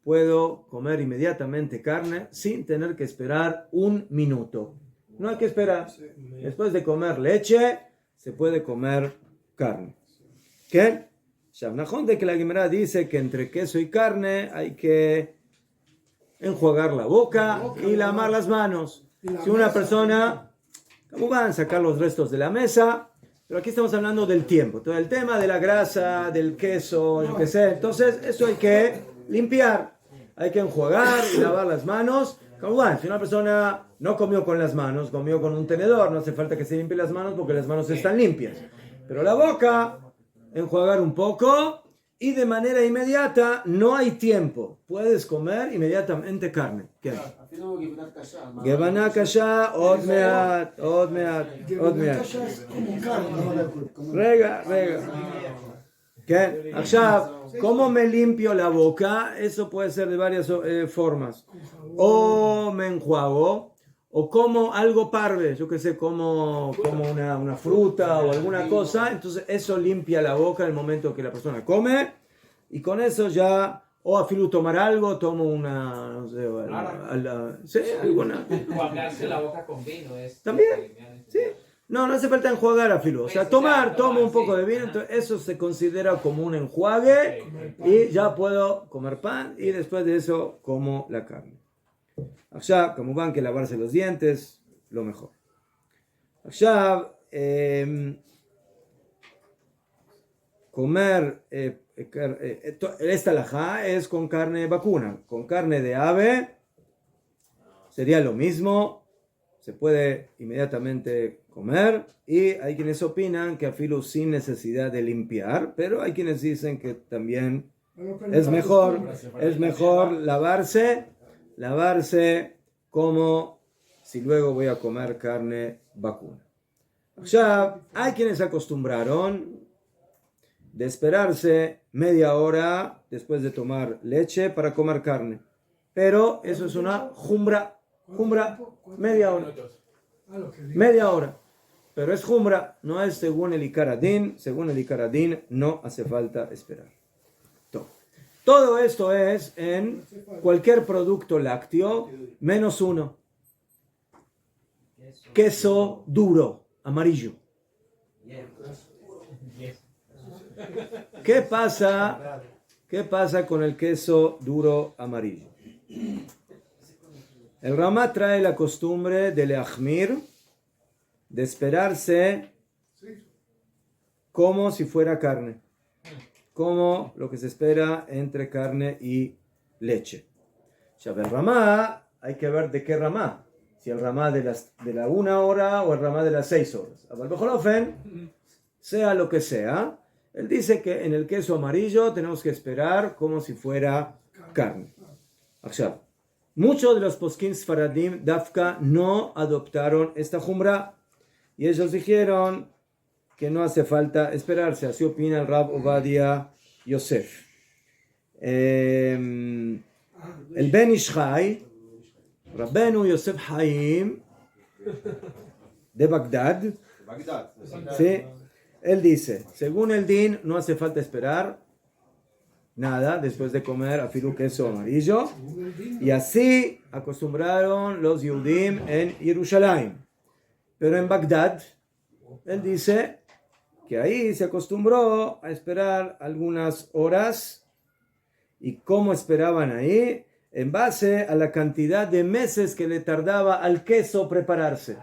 puedo comer inmediatamente carne sin tener que esperar un minuto. No hay que esperar. Después de comer leche, se puede comer carne. ¿Qué? Shabnajón de que la Gemara dice que entre queso y carne hay que enjuagar la boca y lavar las manos. Si una persona, ¿cómo van a sacar los restos de la mesa? Pero aquí estamos hablando del tiempo. Todo el tema de la grasa, del queso, yo qué sé. Entonces, eso hay que limpiar. Hay que enjuagar y lavar las manos. Si una persona no comió con las manos, comió con un tenedor, no hace falta que se limpie las manos porque las manos están limpias. Pero la boca, enjuagar un poco y de manera inmediata, no hay tiempo. Puedes comer inmediatamente carne. ¿Qué? Gebaná kasha, od meat. Rega. ¿Qué? ¿Cómo me limpio la boca? Eso puede ser de varias formas. O me enjuago, o como algo parve, yo que sé, como una fruta o alguna cosa. Entonces eso limpia la boca en el momento que la persona come. Y con eso ya, o a filo tomar algo, tomo una, no sé, alguna. Enjuagarse la boca con vino es... ¿También? Sí. No hace falta enjuagar a filo. O sea, tomo un poco de vino, entonces eso se considera como un enjuague y ya puedo comer pan y después de eso como la carne. Allá, como van que lavarse los dientes, lo mejor. Allá, comer, esta alajá es con carne vacuna, con carne de ave, sería lo mismo. Se puede inmediatamente comer y hay quienes opinan que a filo sin necesidad de limpiar, pero hay quienes dicen que también es mejor lavarse como si luego voy a comer carne vacuna. Ya hay quienes se acostumbraron de esperarse media hora después de tomar leche para comer carne, pero eso es una jumbra, media hora, pero es jumbra, no es según el Ikaradín. Según el Ikaradín no hace falta esperar. Todo esto es en cualquier producto lácteo menos uno: queso duro, amarillo. ¿Qué pasa con el queso duro amarillo? El Ramá trae la costumbre de leachmir, de esperarse como si fuera carne, como lo que se espera entre carne y leche. Ya el Ramá, hay que ver de qué Ramá. si el ramá de la 1 hora o el ramá de las 6 horas. A Bajolofen, sea lo que sea, él dice que en el queso amarillo tenemos que esperar como si fuera carne. Ahora, muchos de los poskim Sfaradim Dafka no adoptaron esta jumbra y ellos dijeron que no hace falta esperarse. Así opina el Rab Ovadia Yosef. El Ben Ishchai, Rabbenu Yosef Haim de Bagdad, ¿sí? Él dice, según el din, no hace falta esperar nada después de comer afilu queso amarillo. Y así acostumbraron los Yehudim en Jerusalén. Pero en Bagdad, él dice que ahí se acostumbró a esperar algunas horas. ¿Y cómo esperaban ahí? En base a la cantidad de meses que le tardaba al queso prepararse.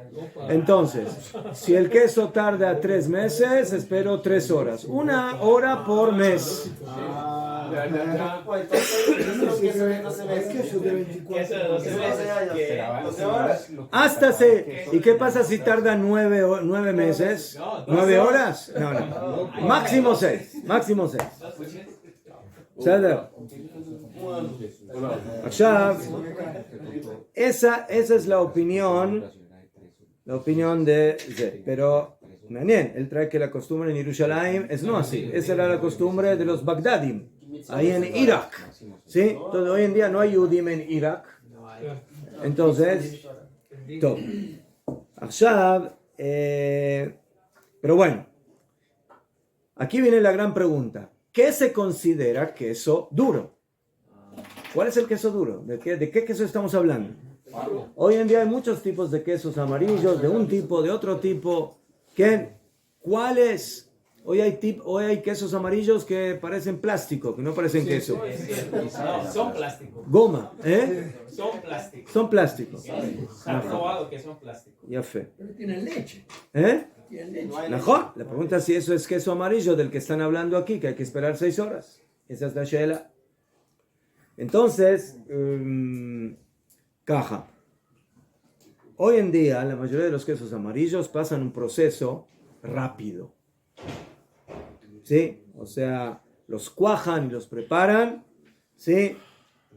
Entonces, si el queso tarda 3 meses, espero 3 horas. 1 hora por mes. Hasta se. ¿Y qué pasa si tarda 9 meses? 9 horas? No. Máximo 6. Máximo 6. Esa es la opinión de Zé. Pero él trae que la costumbre en Jerusalén es no así. Esa era la costumbre de los Bagdadim, ahí en Irak. ¿Sí? Entonces, hoy en día no hay Yudim en Irak. Entonces, todo. Pero bueno, aquí viene la gran pregunta. ¿Qué se considera queso duro? ¿Cuál es el queso duro? ¿De qué queso estamos hablando? Hoy en día hay muchos tipos de quesos amarillos, de un tipo, de otro tipo. ¿Cuáles? Hoy hay quesos amarillos que parecen plástico, que no parecen queso. No, son plásticos. Goma, Son plásticos. Son plásticos. Se ha probado que son plásticos. Ya fe. Pero tienen leche. Tienen leche. Mejor. La pregunta es si eso es queso amarillo del que están hablando aquí, que hay que esperar 6 horas. Esa es la shela. Entonces, caja. Hoy en día, la mayoría de los quesos amarillos pasan un proceso rápido. ¿Sí? O sea, los cuajan y los preparan, ¿sí?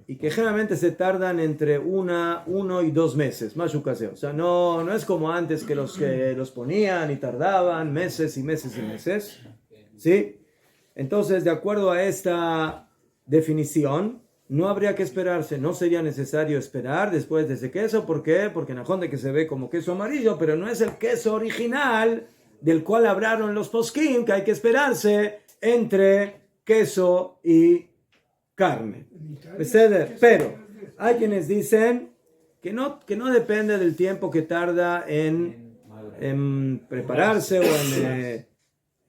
Y que generalmente se tardan entre 1 y 2 meses, más yucaseo. O sea, no es como antes que los ponían y tardaban meses y meses y meses, ¿sí? Entonces, de acuerdo a esta definición, no habría que esperarse, no sería necesario esperar después de ese queso. ¿Por qué? Porque en Ajonde que se ve como queso amarillo, pero no es el queso original del cual hablaron los poskim, que hay que esperarse entre queso y carne. Pero hay quienes dicen que no depende del tiempo que tarda en prepararse o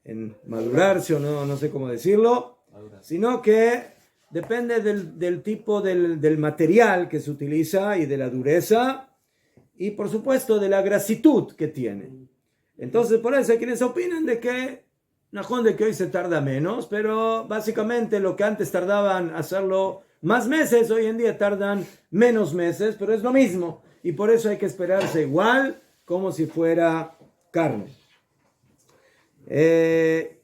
en madurarse, o no sé cómo decirlo, sino que depende del tipo del material que se utiliza y de la dureza y por supuesto de la grasitud que tiene. Entonces por eso hay quienes opinan de que hoy se tarda menos, pero básicamente lo que antes tardaban hacerlo más meses, hoy en día tardan menos meses, pero es lo mismo y por eso hay que esperarse igual como si fuera carne.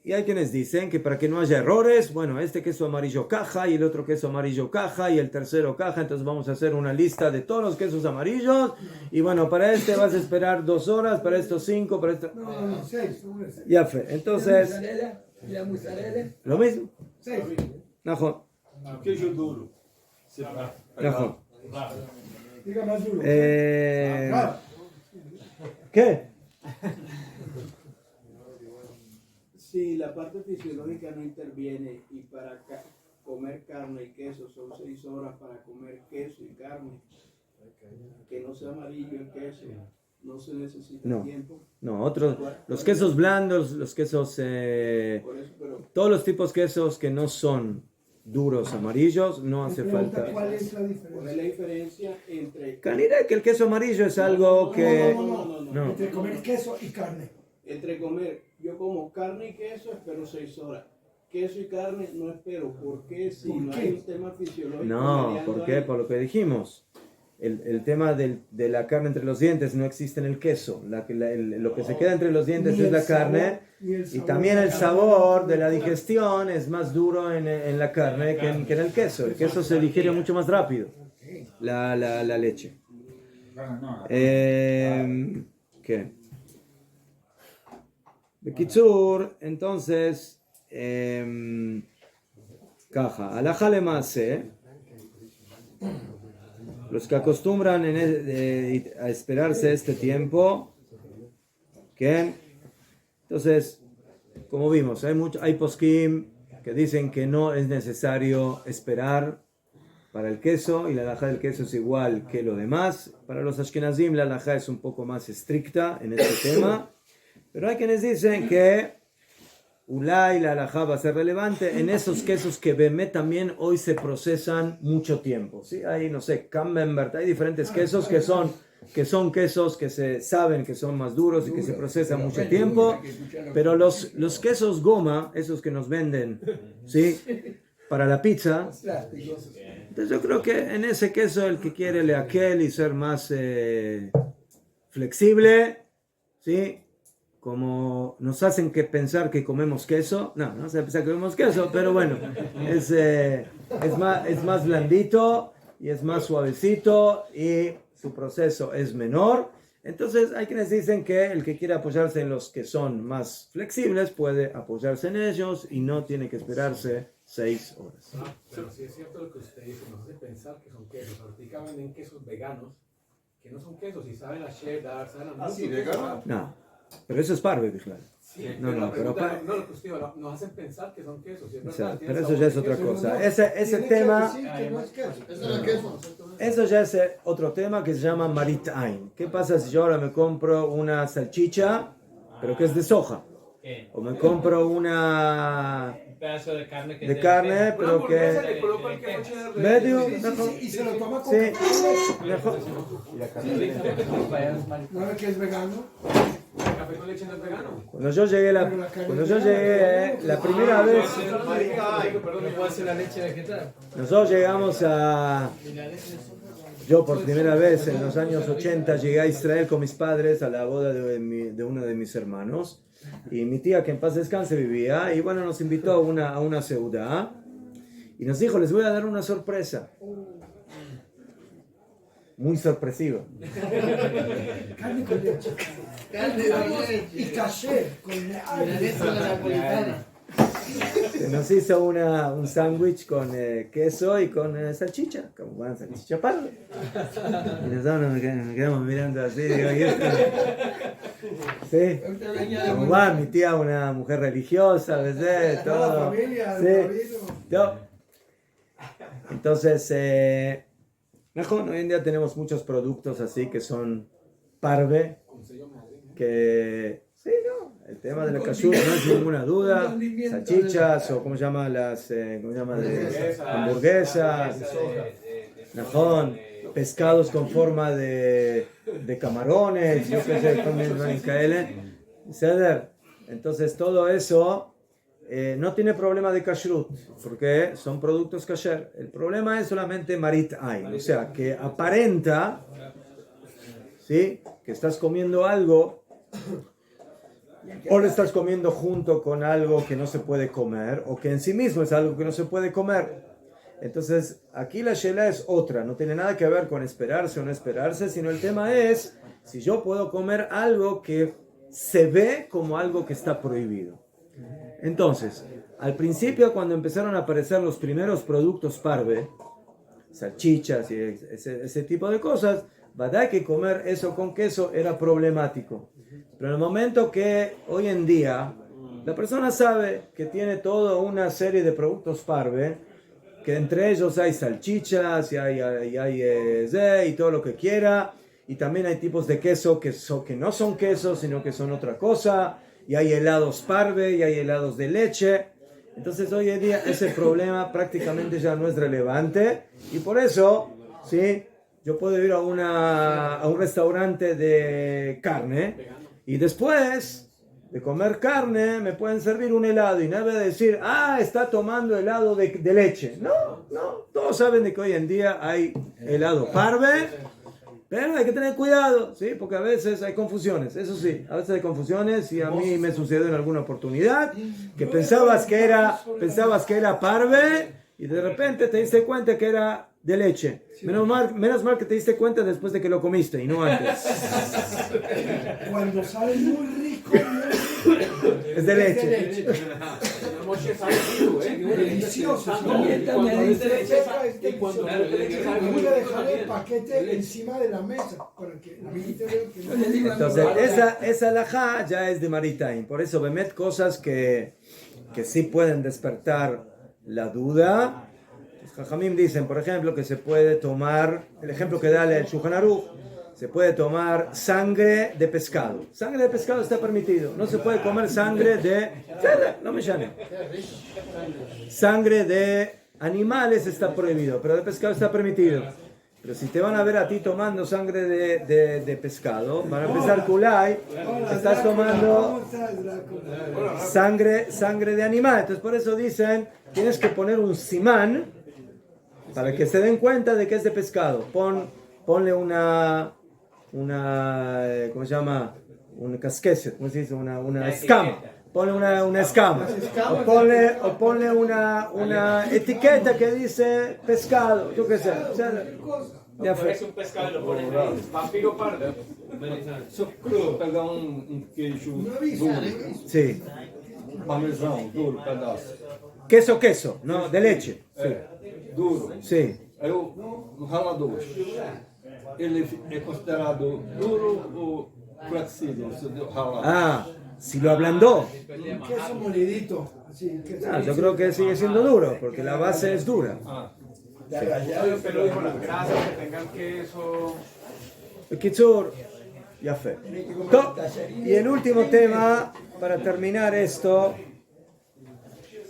Y hay quienes dicen que para que no haya errores, bueno, este queso amarillo caja y el otro queso amarillo caja y el tercero caja, entonces vamos a hacer una lista de todos los quesos amarillos y bueno, para este vas a esperar 2 horas, para estos 5, para esto... No, 6. Ya fe, entonces... ¿Y la mozzarella? Lo mismo. 6. Najón. Queijo duro. Najón. Diga más duro. ¿Qué? Si la parte fisiológica no interviene y para comer carne y queso son 6 horas para comer queso y carne, que no sea amarillo el queso, no se necesita tiempo. No, los quesos blandos, los quesos, todos los tipos de quesos que no son duros amarillos, no hace falta. ¿Cuál es la ¿Cuál diferencia? es la diferencia entre... Canira, que el queso amarillo es algo que... No. Entre comer queso y carne. Entre comer, yo como carne y queso espero 6 horas. Queso y carne no espero. ¿Por qué? Si ¿Por no qué? hay un tema fisiológico. No, mediando ¿por qué? ahí. Por lo que dijimos. el tema de la carne entre los dientes no existe en el queso. Lo que se queda entre los dientes Ni es el la sabor, carne. ni el Y sabor también de el la sabor de la carne. digestión es más duro en la carne que en el queso. El queso se digiere mucho más rápido, la leche. ¿Qué? Bekitsur, entonces, caja, alajá lemase, los que acostumbran a esperarse este tiempo, ¿qué? Entonces, como vimos, hay poskim que dicen que no es necesario esperar para el queso, y la halajá del queso es igual que lo demás. Para los ashkenazim la halajá es un poco más estricta en este tema, pero hay quienes dicen que ulay la halajá va a ser relevante en esos quesos que Bemet también hoy se procesan mucho tiempo, ¿sí? Hay, no sé, camembert, hay diferentes quesos que son quesos que se saben que son más duros y que se procesan mucho tiempo, pero los quesos goma, esos que nos venden, ¿sí? Para la pizza, entonces yo creo que en ese queso el que quiere leaquel y ser más flexible, ¿sí? Como nos hacen pensar que comemos queso, no nos hacen pensar que comemos queso, pero bueno, es más blandito y es más suavecito y su proceso es menor. Entonces hay quienes dicen que el que quiere apoyarse en los que son más flexibles puede apoyarse en ellos y no tiene que esperarse 6 horas. Pero sí es cierto lo que usted dice, nos hace pensar que son quesos. Ahorita venden quesos veganos, que no son quesos, y saben a cheddar, saben a mucho queso. No, pero eso es parve, claro. Sí, No, pero no, la pero pregunta, no, lo que usted dijo, nos hacen pensar que son quesos. Sí, es O verdad, sea, tienen pero eso sabor ya es de otra queso. cosa. Ese tema, Eso no es queso. eso ya es otro tema que se llama Marit Ain. ¿Qué pasa si yo ahora me compro una salchicha, pero que es de soja? O me compro Un pedazo de carne que de es carne, Una pero hamburguesa que le colocan el queso cheddar. medio, Y se lo toma con sí, mejor. ¿No ve que es vegano? El café con leche no es vegano. Cuando yo llegué la primera vez, Perdón, ¿me puedo hacer la leche vegetal? nosotros llegamos yo por primera vez en los años 80 llegué a Israel con mis padres a la boda de uno de mis hermanos. Y mi tía, que en paz descanse, vivía, y bueno, nos invitó a una seudá, y nos dijo, les voy a dar una sorpresa. Muy sorpresiva. Carne con leche. Carne con leche. Y caché con Milanesa a la napolitana. Se nos hizo un sándwich con queso y con salchicha, como van salchicha parda. Y nosotros nos quedamos mirando así, digo, ¿y esto? Sí, como va, mi tía, una mujer religiosa, ¿ves? toda la Todo. familia, Sí. el marido. No. Entonces, mejor, hoy en día tenemos muchos productos así que son parve, que sí, no, el tema de la kashrut no es ninguna duda, salchichas o cómo se llama hamburguesas, mejor, pescados con forma de camarones, yo qué sé, entonces todo eso no tiene problema de kashrut, porque son productos kasher. El problema es solamente marit ain, o sea, que aparenta, ¿sí?, que estás comiendo algo, o lo estás comiendo junto con algo que no se puede comer, o que en sí mismo es algo que no se puede comer. Entonces, aquí la shela es otra, no tiene nada que ver con esperarse o no esperarse, sino el tema es si yo puedo comer algo que se ve como algo que está prohibido. Entonces, al principio, cuando empezaron a aparecer los primeros productos parve, salchichas y ese tipo de cosas, verdad que comer eso con queso era problemático. Pero en el momento que hoy en día la persona sabe que tiene toda una serie de productos parve, que entre ellos hay salchichas y hay todo lo que quiera, y también hay tipos de queso que no son quesos, sino que son otra cosa, y hay helados parve y hay helados de leche. Entonces hoy en día ese problema prácticamente ya no es relevante, y por eso, ¿sí?, yo puedo ir a un restaurante de carne y después de comer carne, me pueden servir un helado y no voy a decir, está tomando helado de leche. No, todos saben de que hoy en día hay helado parve, pero hay que tener cuidado, ¿sí? Porque a veces hay confusiones, eso sí, a veces hay confusiones y a mí me sucedió en alguna oportunidad que pensabas que era parve y de repente te diste cuenta que era de leche. Menos mal que te diste cuenta después de que lo comiste y no antes. Cuando sale muy rico, Es de leche. delicioso. Voy a dejar el paquete encima de la mesa para que la gente vea que no. Entonces, esa alajá ya es de Maritain. Por eso, Bemet, cosas que sí pueden despertar la duda. Los Jajamim dicen, por ejemplo, que se puede tomar, el ejemplo que da el Shulchan Aruch, se puede tomar sangre de pescado. Sangre de pescado está permitido. No se puede comer sangre de... No me llame. Sangre de animales está prohibido, pero de pescado está permitido. Pero si te van a ver a ti tomando sangre de pescado, van a empezar kulay, estás tomando sangre de animal. Entonces por eso dicen, tienes que poner un simán para que se den cuenta de que es de pescado. Ponle una ¿cómo se llama? Un casquete, ¿cómo se dice? Una escama. Ponle una escama. O ponle una etiqueta que dice pescado, yo qué sé. Ya fue. Parece un pescado y lo ponen ahí. Vampiro pardo. Só pegar queijo duro, Sí. parmesão duro, pedaço. Queso, no, de leche. Sí. Duro. Sí. Aí no ralador, ele é considerado duro ou flexível, se ralar? Si lo ablandó. Queso molidito. Así, Yo creo que sigue siendo duro, porque la base es dura. Pero dijo las grasas que tengan queso. Kitsur, ya fue. Y el último tema, para terminar esto,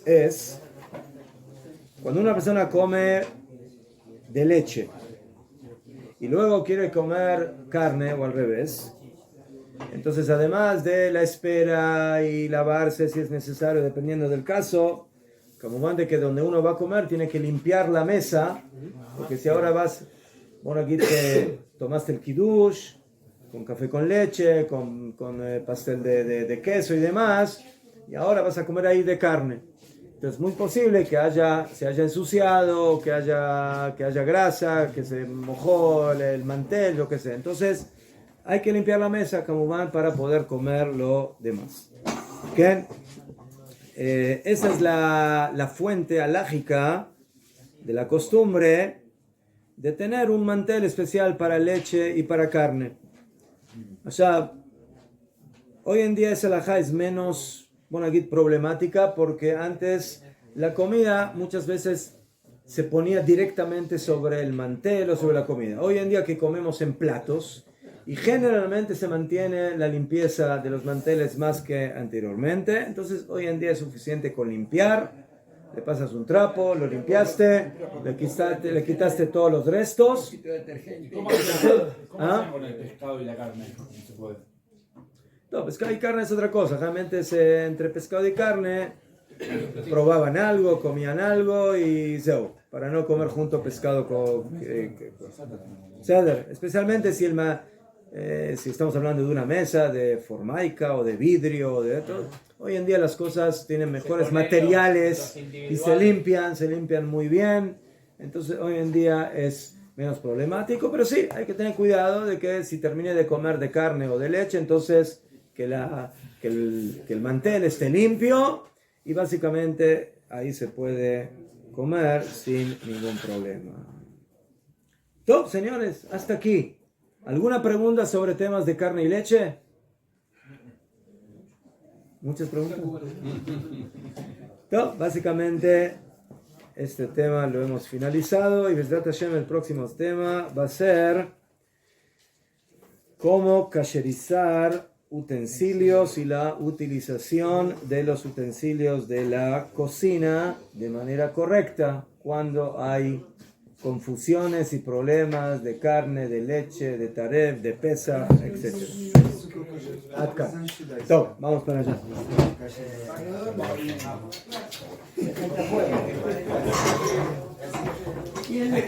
es cuando una persona come de leche y luego quiere comer carne o al revés. Entonces, además de la espera y lavarse si es necesario, dependiendo del caso, como mande que donde uno va a comer tiene que limpiar la mesa, porque si ahora bueno, aquí te tomaste el kiddush, con café con leche, con pastel de queso y demás, y ahora vas a comer ahí de carne. Entonces es muy posible que se haya ensuciado, que haya grasa, que se mojó el mantel, lo que sea. Entonces hay que limpiar la mesa, como van, para poder comer lo demás. ¿Okay? Esa es la fuente alágica de la costumbre de tener un mantel especial para leche y para carne. O sea, hoy en día esa alajá es menos problemática, porque antes la comida muchas veces se ponía directamente sobre el mantel o sobre la comida. Hoy en día que comemos en platos, y generalmente se mantiene la limpieza de los manteles más que anteriormente. Entonces hoy en día es suficiente con limpiar, le pasas un trapo, lo limpiaste, le quitaste todos los restos. ¿Cómo se con el pescado y la carne? No se puede. No, pescado y carne es otra cosa. Realmente entre pescado y carne probaban algo, comían algo y para no comer junto pescado con ceder. Especialmente si estamos hablando de una mesa de formaica o de vidrio, hoy en día las cosas tienen mejores materiales y se limpian muy bien. Entonces hoy en día es menos problemático, pero sí, hay que tener cuidado de que si termine de comer de carne o de leche, entonces que el mantel esté limpio y básicamente ahí se puede comer sin ningún problema. Top, señores, hasta aquí. ¿Alguna pregunta sobre temas de carne y leche? ¿Muchas preguntas? No, básicamente este tema lo hemos finalizado y Bezrat Hashem, el próximo tema va a ser cómo kasherizar utensilios y la utilización de los utensilios de la cocina de manera correcta cuando hay confusiones y problemas de carne, de leche, de taref, de pesa, etc. Adka. Top, vamos para allá. ¿Quién le